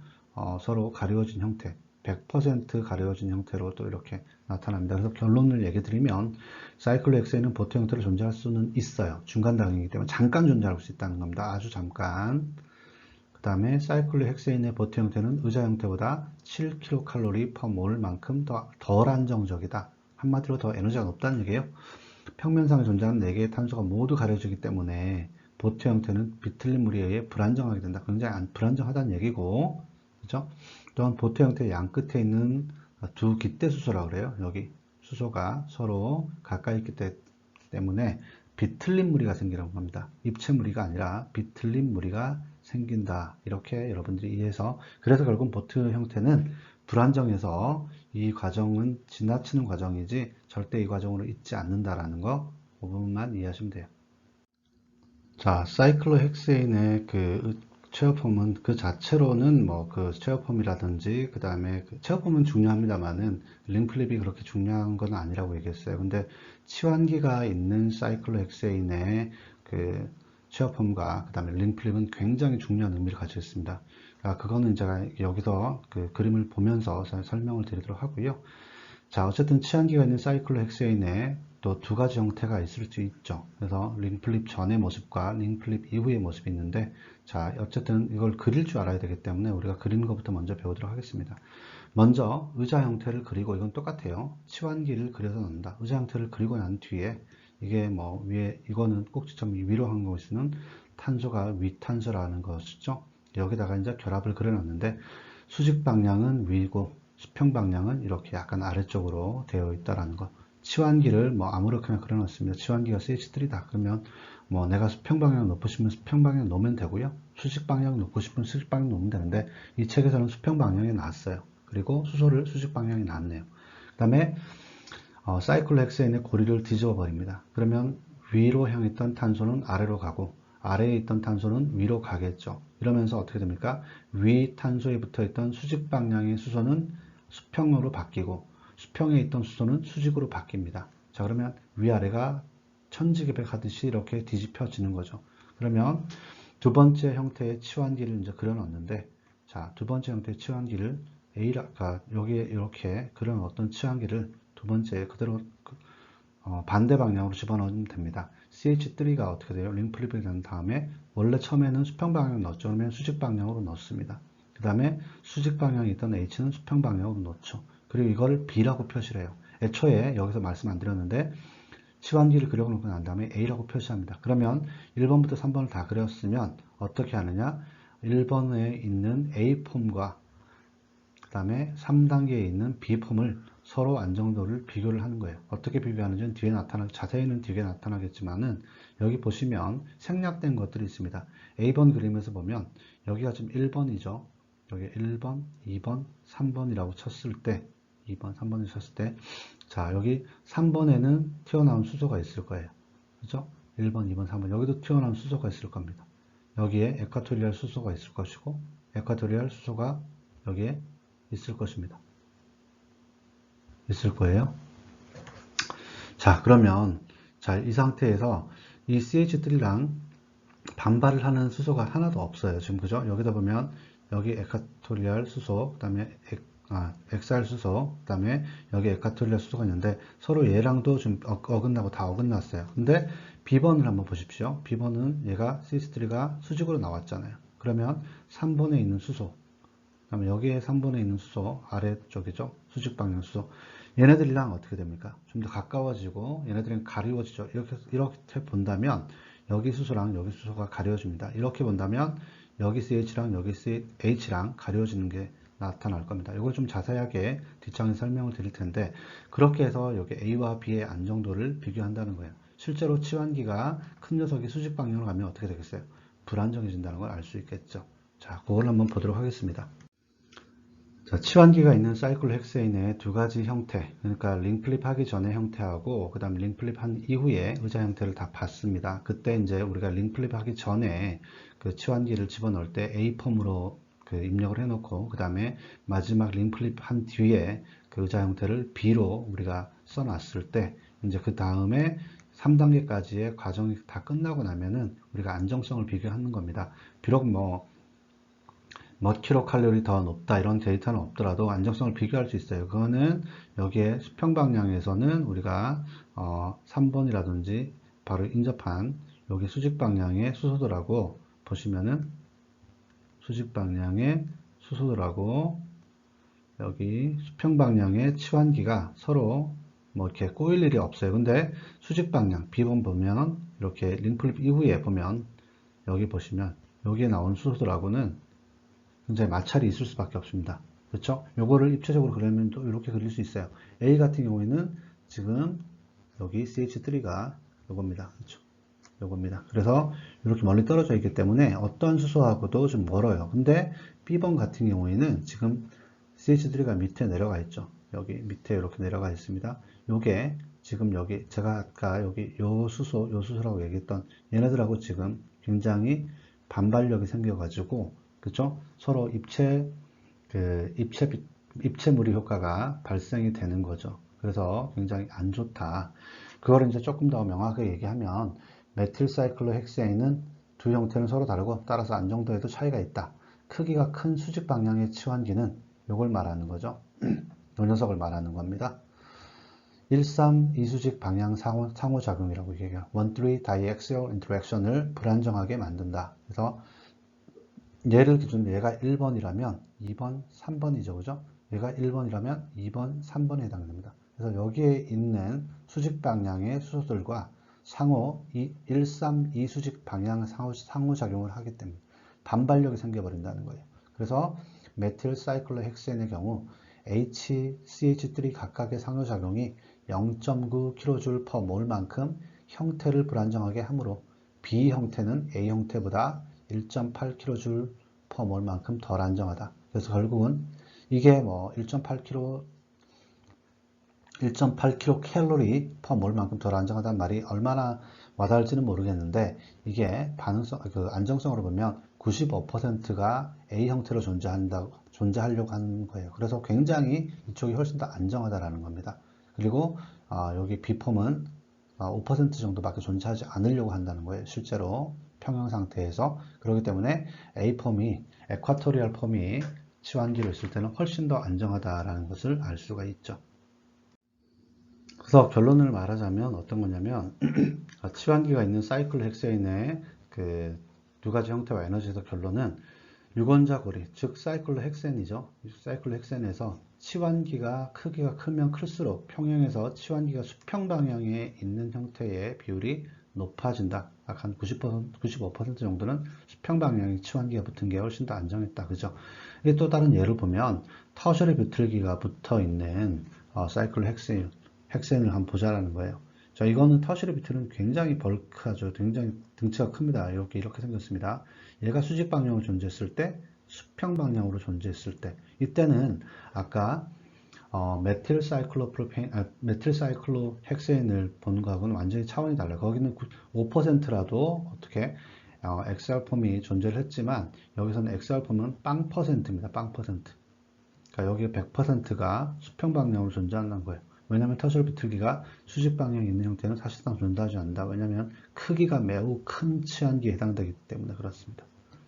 서로 가리워진 형태, 100% 가리워진 형태로 또 이렇게 나타납니다. 그래서 결론을 얘기 드리면 사이클로 엑스에는 보트 형태로 존재할 수는 있어요. 중간 단계이기 때문에 잠깐 존재할 수 있다는 겁니다. 아주 잠깐. 그 다음에 사이클로 헥세인의 보트 형태는 의자 형태보다 7kcal/몰만큼 더 덜 안정적이다. 한마디로 더 에너지가 높다는 얘기예요. 평면상에 존재하는 4개의 탄소가 모두 가려지기 때문에 보트 형태는 비틀린 물에 의해 불안정하게 된다. 굉장히 불안정하다는 얘기고, 그죠? 또한 보트 형태의 양 끝에 있는 두 깃대 수소라고 그래요. 여기 수소가 서로 가까이 있기 때문에 비틀린 무리가 생기는 겁니다. 입체 무리가 아니라 비틀린 무리가 생긴다. 이렇게 여러분들이 이해해서, 그래서 결국 보트 형태는 불안정해서 이 과정은 지나치는 과정이지 절대 이 과정으로 있지 않는다라는 거, 그 부분만 이해하시면 돼요. 자, 사이클로헥세인의 그 체어폼은 그 자체로는 뭐 그 체어폼이라든지 그 다음에 그 체어폼은 중요합니다만은 링플립이 그렇게 중요한 건 아니라고 얘기했어요. 근데 치환기가 있는 사이클로헥세인의 그 체어폼과 그 다음에 링플립은 굉장히 중요한 의미를 가지고 있습니다. 그거는 제가 여기서 그 그림을 보면서 설명을 드리도록 하고요. 자, 어쨌든 치환기가 있는 사이클로헥세인에 또 두 가지 형태가 있을 수 있죠. 그래서 링플립 전의 모습과 링플립 이후의 모습이 있는데, 자, 어쨌든 이걸 그릴 줄 알아야 되기 때문에 우리가 그리는 것부터 먼저 배우도록 하겠습니다. 먼저 의자 형태를 그리고, 이건 똑같아요. 치환기를 그려서 넣는다. 의자 형태를 그리고 난 뒤에 이게 뭐 위에, 이거는 꼭지점 위로 한 것은 탄소가 위탄소라는 것이죠. 여기다가 이제 결합을 그려 놨는데, 수직 방향은 위고 수평 방향은 이렇게 약간 아래쪽으로 되어 있다라는 것. 치환기를 뭐 아무렇게나 그려놨습니다. 치환기가 CH3다. 그러면 뭐 내가 수평 방향을 놓고 싶으면 수평 방향을 놓으면 되고요. 수직 방향을 놓고 싶으면 수직 방향을 놓으면 되는데, 이 책에서는 수평 방향이 나왔어요. 그리고 수소를 수직 방향이 나왔네요. 그 다음에 사이클로헥세인의 고리를 뒤집어 버립니다. 그러면 위로 향했던 탄소는 아래로 가고 아래에 있던 탄소는 위로 가겠죠. 이러면서 어떻게 됩니까? 위 탄소에 붙어 있던 수직 방향의 수소는 수평으로 바뀌고 수평에 있던 수소는 수직으로 바뀝니다. 자, 그러면 위아래가 천지개벽하듯이 이렇게 뒤집혀지는 거죠. 그러면 두 번째 형태의 치환기를 이제 그려놨는데, 자, 두 번째 형태의 치환기를 여기에 이렇게 그려놓았던 치환기를 두 번째 그대로 반대 방향으로 집어넣으면 됩니다. CH3가 어떻게 돼요? 링플립이 된 다음에 원래 처음에는 수평 방향을 넣었죠. 그러면 수직 방향으로 넣습니다. 그 다음에 수직 방향에 있던 H는 수평 방향으로 넣죠. 그리고 이걸 B라고 표시를 해요. 애초에 여기서 말씀 안 드렸는데 치환기를 그려놓고 난 다음에 A라고 표시합니다. 그러면 1번부터 3번을 다 그렸으면 어떻게 하느냐? 1번에 있는 A폼과 그 다음에 3단계에 있는 B폼을 서로 안정도를 비교를 하는 거예요. 어떻게 비교하는지는 자세히는 뒤에 나타나겠지만은, 여기 보시면 생략된 것들이 있습니다. A번 그림에서 보면 여기가 지금 1번이죠. 여기 1번, 2번, 3번이라고 쳤을 때, 2번, 3번을 쳤을 때, 자, 여기 3번에는 튀어나온 수소가 있을 거예요. 그죠? 1번, 2번, 3번. 여기도 튀어나온 수소가 있을 겁니다. 여기에 에콰토리얼 수소가 있을 것이고, 에콰토리얼 수소가 여기에 있을 것입니다. 있을 거예요. 자, 그러면 자, 이 상태에서 이 CH3랑 반발을 하는 수소가 하나도 없어요. 지금 그죠? 여기다 보면 여기 에콰토리얼 수소, 그다음에 엑살 수소, 그다음에 여기 에콰토리얼 수소가 있는데 서로 얘랑도 좀 어긋나고 다 어긋났어요. 근데 B번을 한번 보십시오. B번은 얘가 CH3가 수직으로 나왔잖아요. 그러면 3번에 있는 수소, 그다음에 여기에 3번에 있는 수소, 아래쪽이죠. 수직 방향 수소. 얘네들이랑 어떻게 됩니까? 좀 더 가까워지고 얘네들은 가리워지죠. 이렇게 본다면 여기 수소랑 여기 수소가 가려집니다. 이렇게 본다면 여기 CH랑 여기 CH랑 가려지는 게 나타날 겁니다. 이걸 좀 자세하게 뒷장에 설명을 드릴 텐데, 그렇게 해서 여기 A와 B의 안정도를 비교한다는 거예요. 실제로 치환기가 큰 녀석이 수직 방향으로 가면 어떻게 되겠어요? 불안정해진다는 걸 알 수 있겠죠. 자, 그걸 한번 보도록 하겠습니다. 자, 치환기가 있는 사이클로 헥세인의 두 가지 형태, 그러니까 링플립 하기 전의 형태하고 그 다음 링플립 한 이후에 의자 형태를 다 봤습니다. 그때 이제 우리가 링플립 하기 전에 그 치환기를 집어넣을 때 A폼으로 그 입력을 해놓고 그 다음에 마지막 링플립 한 뒤에 그 의자 형태를 B로 우리가 써놨을 때 이제 그 다음에 3단계까지의 과정이 다 끝나고 나면은 우리가 안정성을 비교하는 겁니다. 비록 몇 킬로칼로리 더 높다 이런 데이터는 없더라도 안정성을 비교할 수 있어요. 그거는 여기에 수평 방향에서는 우리가 3번이라든지 바로 인접한 여기 수직 방향의 수소들하고 보시면은 수직 방향의 수소들하고 여기 수평 방향의 치환기가 서로 뭐 이렇게 꼬일 일이 없어요. 근데 수직 방향 B번 보면 이렇게 링플립 이후에 보면 여기 보시면 여기에 나온 수소들하고는 굉장히 마찰이 있을 수밖에 없습니다. 그렇죠? 요거를 입체적으로 그리면 또 이렇게 그릴 수 있어요. A 같은 경우에는 지금 여기 CH3가 요겁니다. 그렇죠? 요겁니다. 그래서 이렇게 멀리 떨어져 있기 때문에 어떤 수소하고도 좀 멀어요. 근데 B번 같은 경우에는 지금 CH3가 밑에 내려가 있죠. 여기 밑에 이렇게 내려가 있습니다. 요게 지금 여기 제가 아까 여기 요 수소라고 얘기했던 얘네들하고 지금 굉장히 반발력이 생겨가지고 그죠? 서로 입체무리 효과가 발생이 되는 거죠. 그래서 굉장히 안 좋다. 그거를 이제 조금 더 명확하게 얘기하면 메틸사이클로헥세인은 두 형태는 서로 다르고 따라서 안정도에도 차이가 있다. 크기가 큰 수직 방향의 치환기는 이걸 말하는 거죠. 이 녀석을 말하는 겁니다. 1,3 이수직 방향 상호작용이라고 얘기해요. 1,3 diaxial interaction을 불안정하게 만든다. 그래서 얘를 기준으로 얘가 1번이라면 2번, 3번이죠. 그죠? 얘가 1번이라면 2번, 3번에 해당됩니다. 그래서 여기에 있는 수직 방향의 수소들과 상호 1, 3, 2 수직 방향 상호작용을 하기 때문에 반발력이 생겨버린다는 거예요. 그래서 메틸 사이클로헥센의 경우 HCH3 각각의 상호작용이 0.9kJ/몰만큼 형태를 불안정하게 하므로 B 형태는 A 형태보다 1.8kJ/몰만큼 덜 안정하다. 그래서 결국은 이게 뭐 1.8kcal/몰만큼 덜 안정하다는 말이 얼마나 와닿을지는 모르겠는데 이게 안정성으로 보면 95%가 A 형태로 존재하려고 하는 거예요. 그래서 굉장히 이쪽이 훨씬 더 안정하다라는 겁니다. 그리고 여기 B폼은 5% 정도밖에 존재하지 않으려고 한다는 거예요. 실제로 평형 상태에서. 그렇기 때문에 A폼이 에쿼토리얼 폼이 치환기를 쓸 때는 훨씬 더 안정하다라는 것을 알 수가 있죠. 그래서 결론을 말하자면 어떤 거냐면 치환기가 있는 사이클 헥세인의 그 두 가지 형태와 에너지에서 결론은 유건자 고리, 즉 사이클로 헥센이죠. 사이클로 헥센에서 치환기가 크기가 크면 클수록 평형에서 치환기가 수평 방향에 있는 형태의 비율이 높아진다. 약 한 90%, 95% 정도는 수평 방향의 치환기가 붙은 게 훨씬 더 안정했다. 그죠? 이게 또 다른 예를 보면 터셔리 비틀기가 붙어 있는 사이클로 헥센을 한번 보자라는 거예요. 자, 이거는 터셔리 비틀은 굉장히 벌크하죠. 굉장히 등치가 큽니다. 이렇게 생겼습니다. 얘가 수직 방향으로 존재했을 때, 수평 방향으로 존재했을 때, 이때는 아까 메틸 사이클로 헥센을 본 거하고는 완전히 차원이 달라요. 거기는 5%라도 어떻게 XR폼이 존재를 했지만 여기서는 XR폼은 빵 퍼센트입니다. 빵 퍼센트. 그러니까 여기 100%가 수평 방향으로 존재한다는 거예요. 왜냐하면 터셜 비틀기가 수직 방향에 있는 형태는 사실상 존재하지 않는다. 왜냐하면 크기가 매우 큰 치환기에 해당되기 때문에 그렇습니다.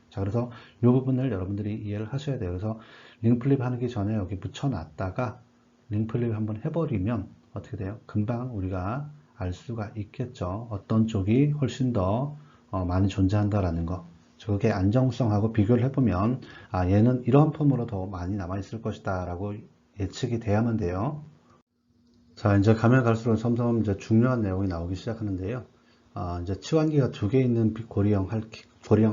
자, 그래서 이 부분을 여러분들이 이해를 하셔야 돼요. 그래서 링플립 하기 전에 여기 붙여놨다가 링플립 한번 해버리면 어떻게 돼요? 금방 우리가 알 수가 있겠죠. 어떤 쪽이 훨씬 더 많이 존재한다라는 거. 저게 안정성하고 비교를 해보면 얘는 이런 폼으로 더 많이 남아있을 것이다 라고 예측이 돼야만 돼요. 자, 이제 가면 갈수록 점점 이제 중요한 내용이 나오기 시작하는데요. 이제 치환기가 두 개 있는 고리형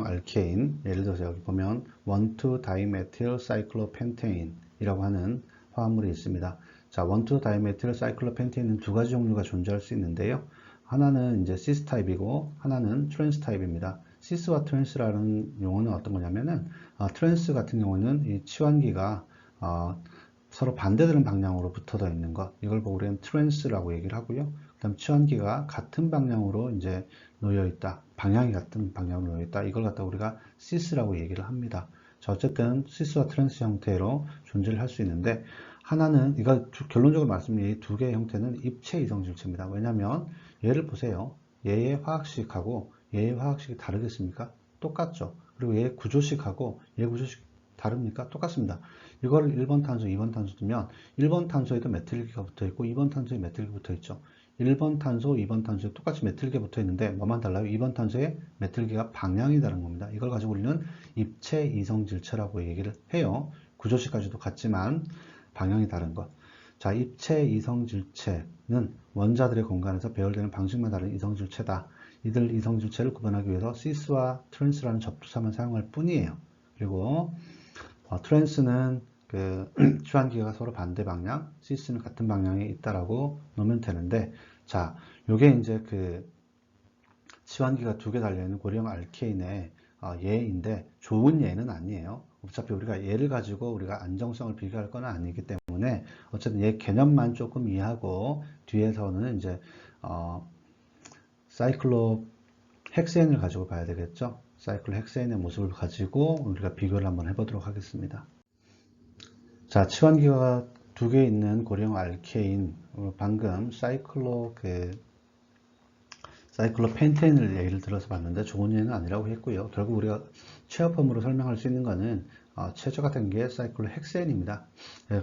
알케인, 예를 들어서 여기 보면 1,2-다이메틸 사이클로펜테인이라고 하는 화합물이 있습니다. 자, 1,2-다이메틸 사이클로펜테인은 두 가지 종류가 존재할 수 있는데요. 하나는 이제 시스 타입이고 하나는 트랜스 타입입니다. 시스와 트랜스라는 용어는 어떤 거냐면은 트랜스 같은 경우는 이 치환기가 서로 반대되는 방향으로 붙어져 있는 것, 이걸 보고 우리는 트랜스라고 얘기를 하고요. 그 다음 치환기가 같은 방향으로 이제 놓여 있다, 방향이 같은 방향으로 놓여 있다, 이걸 갖다 우리가 시스라고 얘기를 합니다. 자, 어쨌든 시스와 트랜스 형태로 존재를 할 수 있는데, 하나는 이거 결론적으로 말씀드린 이 두 개의 형태는 입체 이성질체입니다. 왜냐하면 얘를 보세요. 얘의 화학식하고 얘의 화학식이 다르겠습니까? 똑같죠. 그리고 얘의 구조식하고 얘 구조식 다릅니까? 똑같습니다. 이거를 1번 탄소, 2번 탄소 두면 1번 탄소에도 메틸기가 붙어 있고 2번 탄소에 메틸기 붙어 있죠. 1번 탄소, 2번 탄소에 똑같이 메틸기가 붙어 있는데 뭐만 달라요? 2번 탄소에 메틸기가 방향이 다른 겁니다. 이걸 가지고 우리는 입체 이성질체라고 얘기를 해요. 구조식까지도 같지만 방향이 다른 것. 자, 입체 이성질체는 원자들의 공간에서 배열되는 방식만 다른 이성질체다. 이들 이성질체를 구분하기 위해서 시스와 트랜스라는 접두사만 사용할 뿐이에요. 그리고 트랜스는 그 주한기가 서로 반대 방향, 시스는 같은 방향에 있다라고 놓으면 되는데, 자, 요게 이제 그 치환기가 두 개 달려있는 고리형 알케인의 예인데 좋은 예는 아니에요. 어차피 우리가 얘를 가지고 우리가 안정성을 비교할 건 아니기 때문에 어쨌든 얘 개념만 조금 이해하고 뒤에서는 이제 사이클로 헥세인을 가지고 봐야 되겠죠. 사이클로 헥세인의 모습을 가지고 우리가 비교를 한번 해보도록 하겠습니다. 자, 치환기가 두 개 있는 고리형 알케인, 방금 사이클로펜테인을 예를 들어서 봤는데 좋은 예는 아니라고 했고요. 결국 우리가 취합form으로 설명할 수 있는 거는 최저가 된 게 사이클로 헥세인입니다.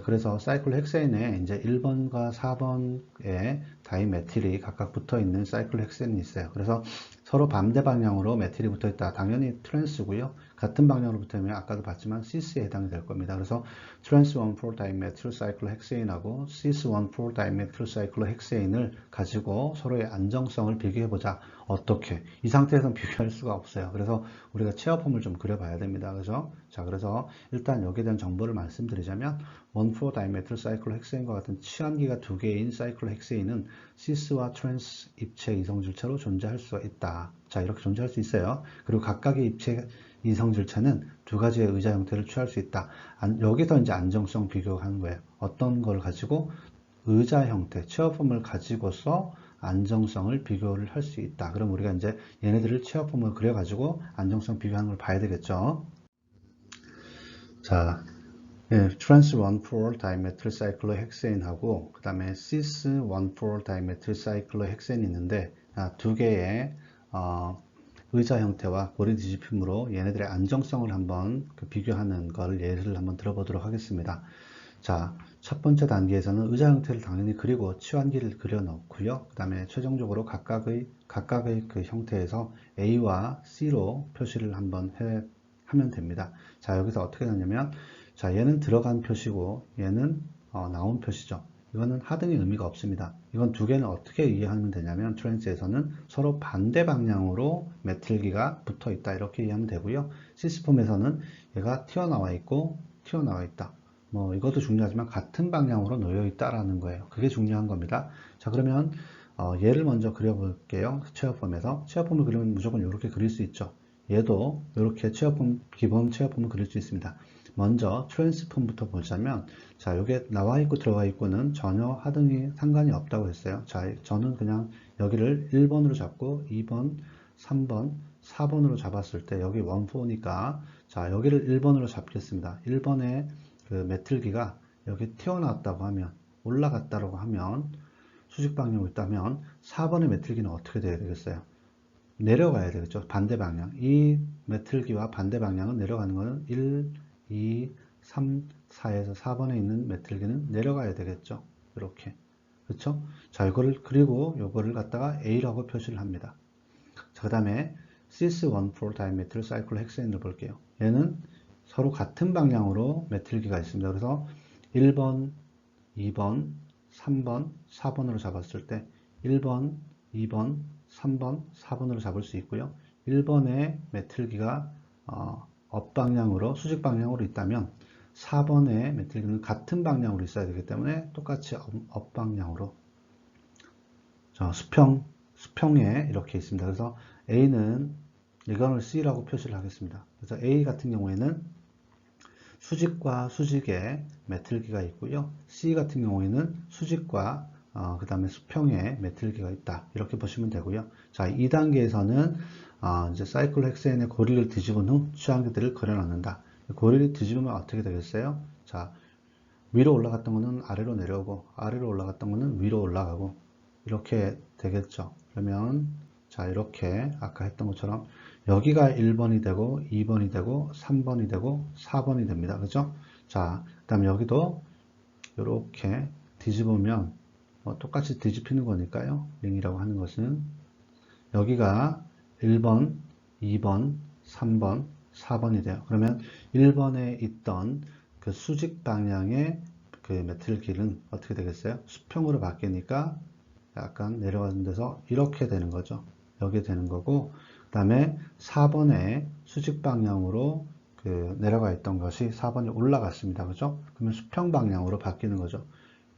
그래서 사이클로 헥세인에 이제 1번과 4번에 다이메틸이 각각 붙어 있는 사이클로 헥세인이 있어요. 그래서 서로 반대 방향으로 메틸이 붙어 있다. 당연히 트랜스고요. 같은 방향으로 붙어 있으면 아까도 봤지만 시스에 해당이 될 겁니다. 그래서 트랜스 1,4 다이메틸 사이클로 헥세인하고 시스 1,4 다이메틸 사이클로 헥세인을 가지고 서로의 안정성을 비교해 보자. 어떻게? 이 상태에서는 비교할 수가 없어요. 그래서 우리가 체어폼을 좀 그려봐야 됩니다. 그죠? 자, 그래서 일단 여기에 대한 정보를 말씀드리자면 1,4 다이메틸 사이클로 헥세인과 같은 치환기가 두 개인 사이클로 헥세인은 시스와 트랜스 입체 이성질체로 존재할 수가 있다. 자, 이렇게 존재할 수 있어요. 그리고 각각의 입체 이성질체는 두 가지의 의자 형태를 취할 수 있다. 여기서 이제 안정성 비교하는 거예요. 어떤 걸 가지고 의자 형태, 체어폼을 가지고서 안정성을 비교를 할 수 있다. 그럼 우리가 이제 얘네들을 체어폼을 그려가지고 안정성 비교하는 걸 봐야 되겠죠. 자, 트랜스 1,4 다이메틸 사이클로 헥세인하고 그 다음에 시스 1,4 다이메틸 사이클로 헥세인이 있는데 두 개의 의자 형태와 고리 뒤집힘으로 얘네들의 안정성을 한번 비교하는 걸 예를 한번 들어보도록 하겠습니다. 자, 첫 번째 단계에서는 의자 형태를 당연히 그리고 치환기를 그려 넣고요. 그 다음에 최종적으로 각각의 그 형태에서 A와 C로 표시를 한번 하면 됩니다. 자, 여기서 어떻게 되냐면, 자, 얘는 들어간 표시고, 얘는 나온 표시죠. 이거는 하등의 의미가 없습니다. 이건 두 개는 어떻게 이해하면 되냐면, 트랜스에서는 서로 반대 방향으로 메틸기가 붙어 있다. 이렇게 이해하면 되고요. 시스폼에서는 얘가 튀어나와 있고, 튀어나와 있다. 뭐 이것도 중요하지만 같은 방향으로 놓여 있다라는 거예요. 그게 중요한 겁니다. 자, 그러면 얘를 먼저 그려볼게요. 체어폼에서 체어폼을 그리면 무조건 이렇게 그릴 수 있죠. 얘도 이렇게 기본 체어폼을 그릴 수 있습니다. 먼저 트랜스폼부터 보자면, 자, 이게 나와 있고 들어가 있고는 전혀 하등이 상관이 없다고 했어요. 자, 저는 그냥 여기를 1번으로 잡고 2번, 3번, 4번으로 잡았을 때 여기 원포니까 자, 여기를 1번으로 잡겠습니다. 1번에 그 메틀기가 여기 튀어나왔다고 하면, 올라갔다고 하면, 수직 방향으로 있다면 4번의 메틀기는 어떻게 돼야 되겠어요? 내려가야 되겠죠. 반대 방향. 이 메틀기와 반대 방향은 내려가는 거는 1, 2, 3, 4에서 4번에 있는 메틀기는 내려가야 되겠죠. 이렇게. 그렇죠? 자, 이거를 그리고 요거를 갖다가 A라고 표시를 합니다. 자, 그 다음에 cis1 4 다이메틸 사이클 헥세인을 볼게요. 얘는 서로 같은 방향으로 메틸기가 있습니다. 그래서 1번, 2번, 3번, 4번으로 잡았을 때 1번, 2번, 3번, 4번으로 잡을 수 있고요. 1번의 메틸기가 업 방향으로, 수직 방향으로 있다면 4번의 메틸기는 같은 방향으로 있어야 되기 때문에 똑같이 업 방향으로 수평에 이렇게 있습니다. 그래서 A는 이거를 C라고 표시를 하겠습니다. 그래서 A 같은 경우에는 수직과 수직에 메틀기가 있고요. C 같은 경우에는 수직과 그 다음에 수평에 메틀기가 있다. 이렇게 보시면 되고요. 자, 2단계에서는 이제 사이클 헥세인의 고리를 뒤집은 후 취향기들을 그려넣는다. 고리를 뒤집으면 어떻게 되겠어요? 자, 위로 올라갔던 거는 아래로 내려오고 아래로 올라갔던 거는 위로 올라가고 이렇게 되겠죠. 그러면 자, 이렇게 아까 했던 것처럼 여기가 1번이 되고 2번이 되고 3번이 되고 4번이 됩니다. 그죠? 자, 그 다음에 여기도 이렇게 뒤집으면 똑같이 뒤집히는 거니까요. 링이라고 하는 것은 여기가 1번, 2번, 3번, 4번이 돼요. 그러면 1번에 있던 그 수직 방향의 그 메틀길은 어떻게 되겠어요? 수평으로 바뀌니까 약간 내려가는 데서 이렇게 되는 거죠. 여기 되는 거고, 그 다음에 4번에 수직 방향으로 그 내려가 있던 것이 4번이 올라갔습니다. 그죠? 그러면 수평 방향으로 바뀌는 거죠.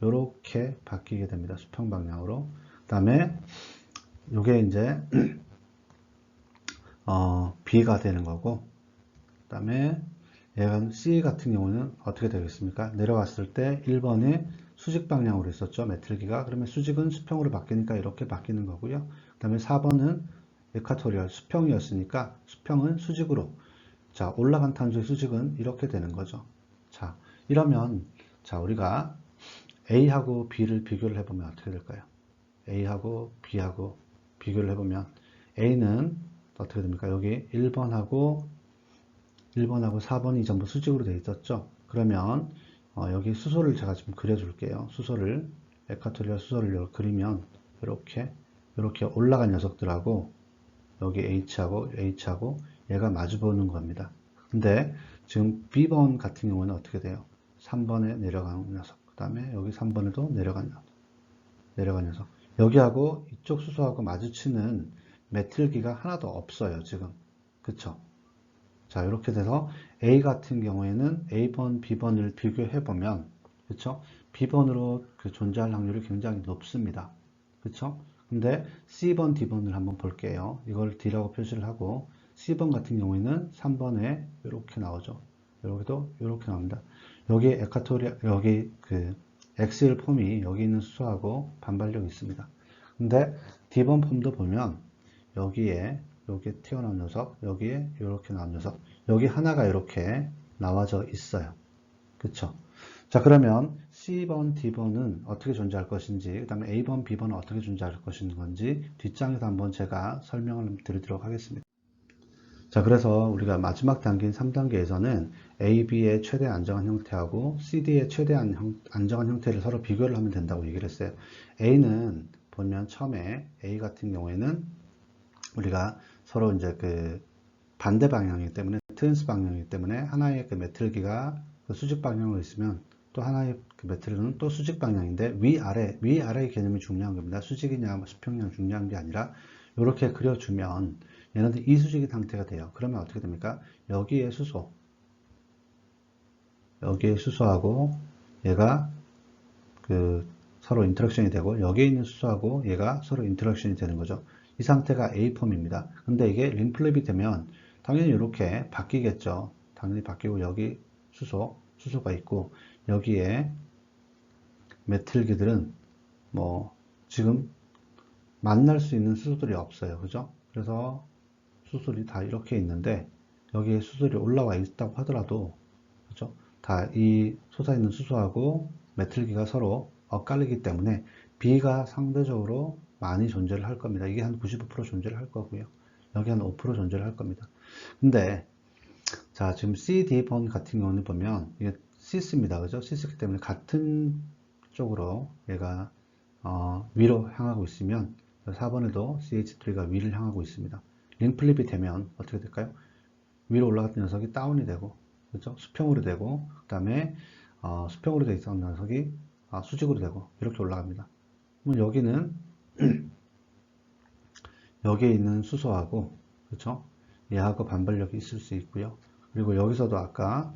이렇게 바뀌게 됩니다. 수평 방향으로. 그 다음에 이게 이제 B가 되는 거고, 그 다음에 얘가 C 같은 경우는 어떻게 되겠습니까? 내려왔을 때 1번이 수직 방향으로 있었죠. 메틀기가. 그러면 수직은 수평으로 바뀌니까 이렇게 바뀌는 거고요. 그 다음에 4번은 에콰토리얼 수평이었으니까 수평은 수직으로. 자, 올라간 탄소의 수직은 이렇게 되는 거죠. 자, 이러면 자, 우리가 A하고 B를 비교를 해보면 어떻게 될까요? A하고 B하고 비교를 해보면 A는 어떻게 됩니까? 여기 1번하고 4번이 전부 수직으로 되어 있었죠. 그러면 여기 수소를 제가 좀 그려줄게요. 수소를 에콰토리얼 수소를 그리면 이렇게 올라간 녀석들하고 여기 H하고 얘가 마주보는 겁니다. 근데 지금 B번 같은 경우는 어떻게 돼요? 3번에 내려간 녀석, 그 다음에 여기 3번에도 내려간 녀석. 여기하고 이쪽 수소하고 마주치는 메틸기가 하나도 없어요, 지금. 그쵸? 자, 이렇게 돼서 A 같은 경우에는 A번, B번을 비교해보면, 그쵸? B번으로 그 존재할 확률이 굉장히 높습니다. 그쵸? 근데 C번, D번을 한번 볼게요. 이걸 D라고 표시를 하고, C번 같은 경우에는 3번에 이렇게 나오죠. 여기도 이렇게 나옵니다. 여기 여기 그 엑셀 폼이 여기 있는 수소하고 반발력이 있습니다. 근데 D번 폼도 보면, 여기에 튀어나온 녀석, 여기에 이렇게 나온 녀석, 여기 하나가 이렇게 나와져 있어요. 그쵸? 자, 그러면 C번, D번은 어떻게 존재할 것인지, 그 다음에 A번, B번은 어떻게 존재할 것인지 뒷장에서 한번 제가 설명을 드리도록 하겠습니다. 자, 그래서 우리가 마지막 단계인 3단계에서는 A, B의 최대 안정한 형태하고 C, D의 최대한 안정한 형태를 서로 비교를 하면 된다고 얘기를 했어요. A는 보면 처음에 A 같은 경우에는 우리가 서로 이제 그 반대 방향이기 때문에 트랜스 방향이기 때문에 하나의 그 메틀기가 그 수직 방향으로 있으면 또 하나의 그 메틀은 또 수직 방향인데 위아래의 개념이 중요한 겁니다. 수직이냐 수평이냐 중요한 게 아니라 이렇게 그려주면 얘네들 이수직의 상태가 돼요. 그러면 어떻게 됩니까? 여기에 수소하고 얘가 그 서로 인터랙션이 되고 여기에 있는 수소하고 얘가 서로 인터랙션이 되는 거죠. 이 상태가 A폼입니다. 근데 이게 링플랩이 되면 당연히 이렇게 바뀌겠죠. 당연히 바뀌고 여기 수소가 있고 여기에 메틸기들은 뭐 지금 만날 수 있는 수소들이 없어요. 그죠? 그래서 수소들이 다 이렇게 있는데 여기에 수소들이 올라와 있다고 하더라도 그죠? 다 이 솟아있는 수소하고 메틸기가 서로 엇갈리기 때문에 B가 상대적으로 많이 존재를 할 겁니다. 이게 한 95% 존재를 할 거고요. 여기 한 5% 존재를 할 겁니다. 근데 자, 지금 C, D번 같은 경우는 보면 이게 C스입니다. 그죠? C스기 때문에 같은 쪽으로 얘가 위로 향하고 있으면 4번에도 CH3가 위를 향하고 있습니다. 링플립이 되면 어떻게 될까요? 위로 올라갔던 녀석이 다운이 되고, 그렇죠? 수평으로 되고, 그 다음에 수평으로 되어 있었던 녀석이 수직으로 되고 이렇게 올라갑니다. 그럼 여기는 여기에 있는 수소하고, 그렇죠? 얘하고 반발력이 있을 수 있고요. 그리고 여기서도 아까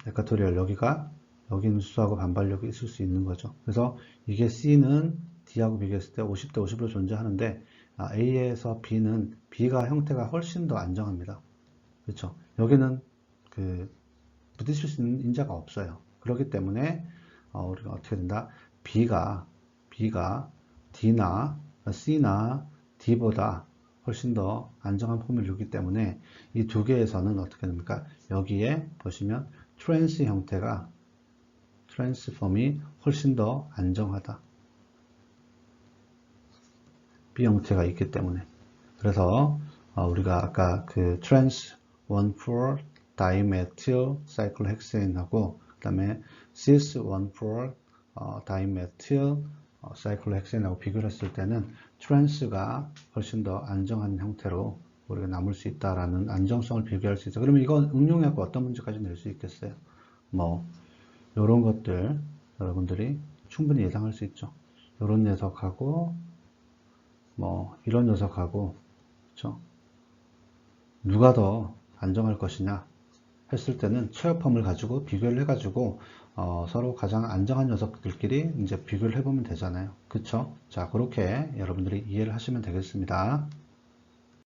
에카토리얼 여기 있는 수소하고 반발력이 있을 수 있는 거죠. 그래서 이게 C는 D하고 비교했을 때 50대 50으로 존재하는데 A에서 B가 형태가 훨씬 더 안정합니다. 그렇죠? 여기는 그 부딪힐 수 있는 인자가 없어요. 그렇기 때문에 우리가 어떻게 된다? B가 D나 C나 D보다 훨씬 더 안정한 폼을 주기 때문에 이 두 개에서는 어떻게 됩니까? 여기에 보시면 트랜스폼이 훨씬 더 안정하다. B 형태가 있기 때문에. 그래서 우리가 아까 그 트랜스 1,4 다이메틸 사이클로헥세인하고 그다음에 cis 1,4 다이메틸 사이클로헥세인하고 비교를 했을 때는 트랜스가 훨씬 더 안정한 형태로 우리가 남을 수 있다라는 안정성을 비교할 수 있어. 그러면 이건 응용해서 어떤 문제까지 낼 수 있겠어요? 뭐 이런 것들 여러분들이 충분히 예상할 수 있죠. 이런 녀석하고 뭐 이런 녀석하고 그렇죠? 누가 더 안정할 것이냐 했을 때는 체어펌을 가지고 비교를 해가지고 서로 가장 안정한 녀석들끼리 이제 비교를 해보면 되잖아요. 그쵸? 자, 그렇게 여러분들이 이해를 하시면 되겠습니다.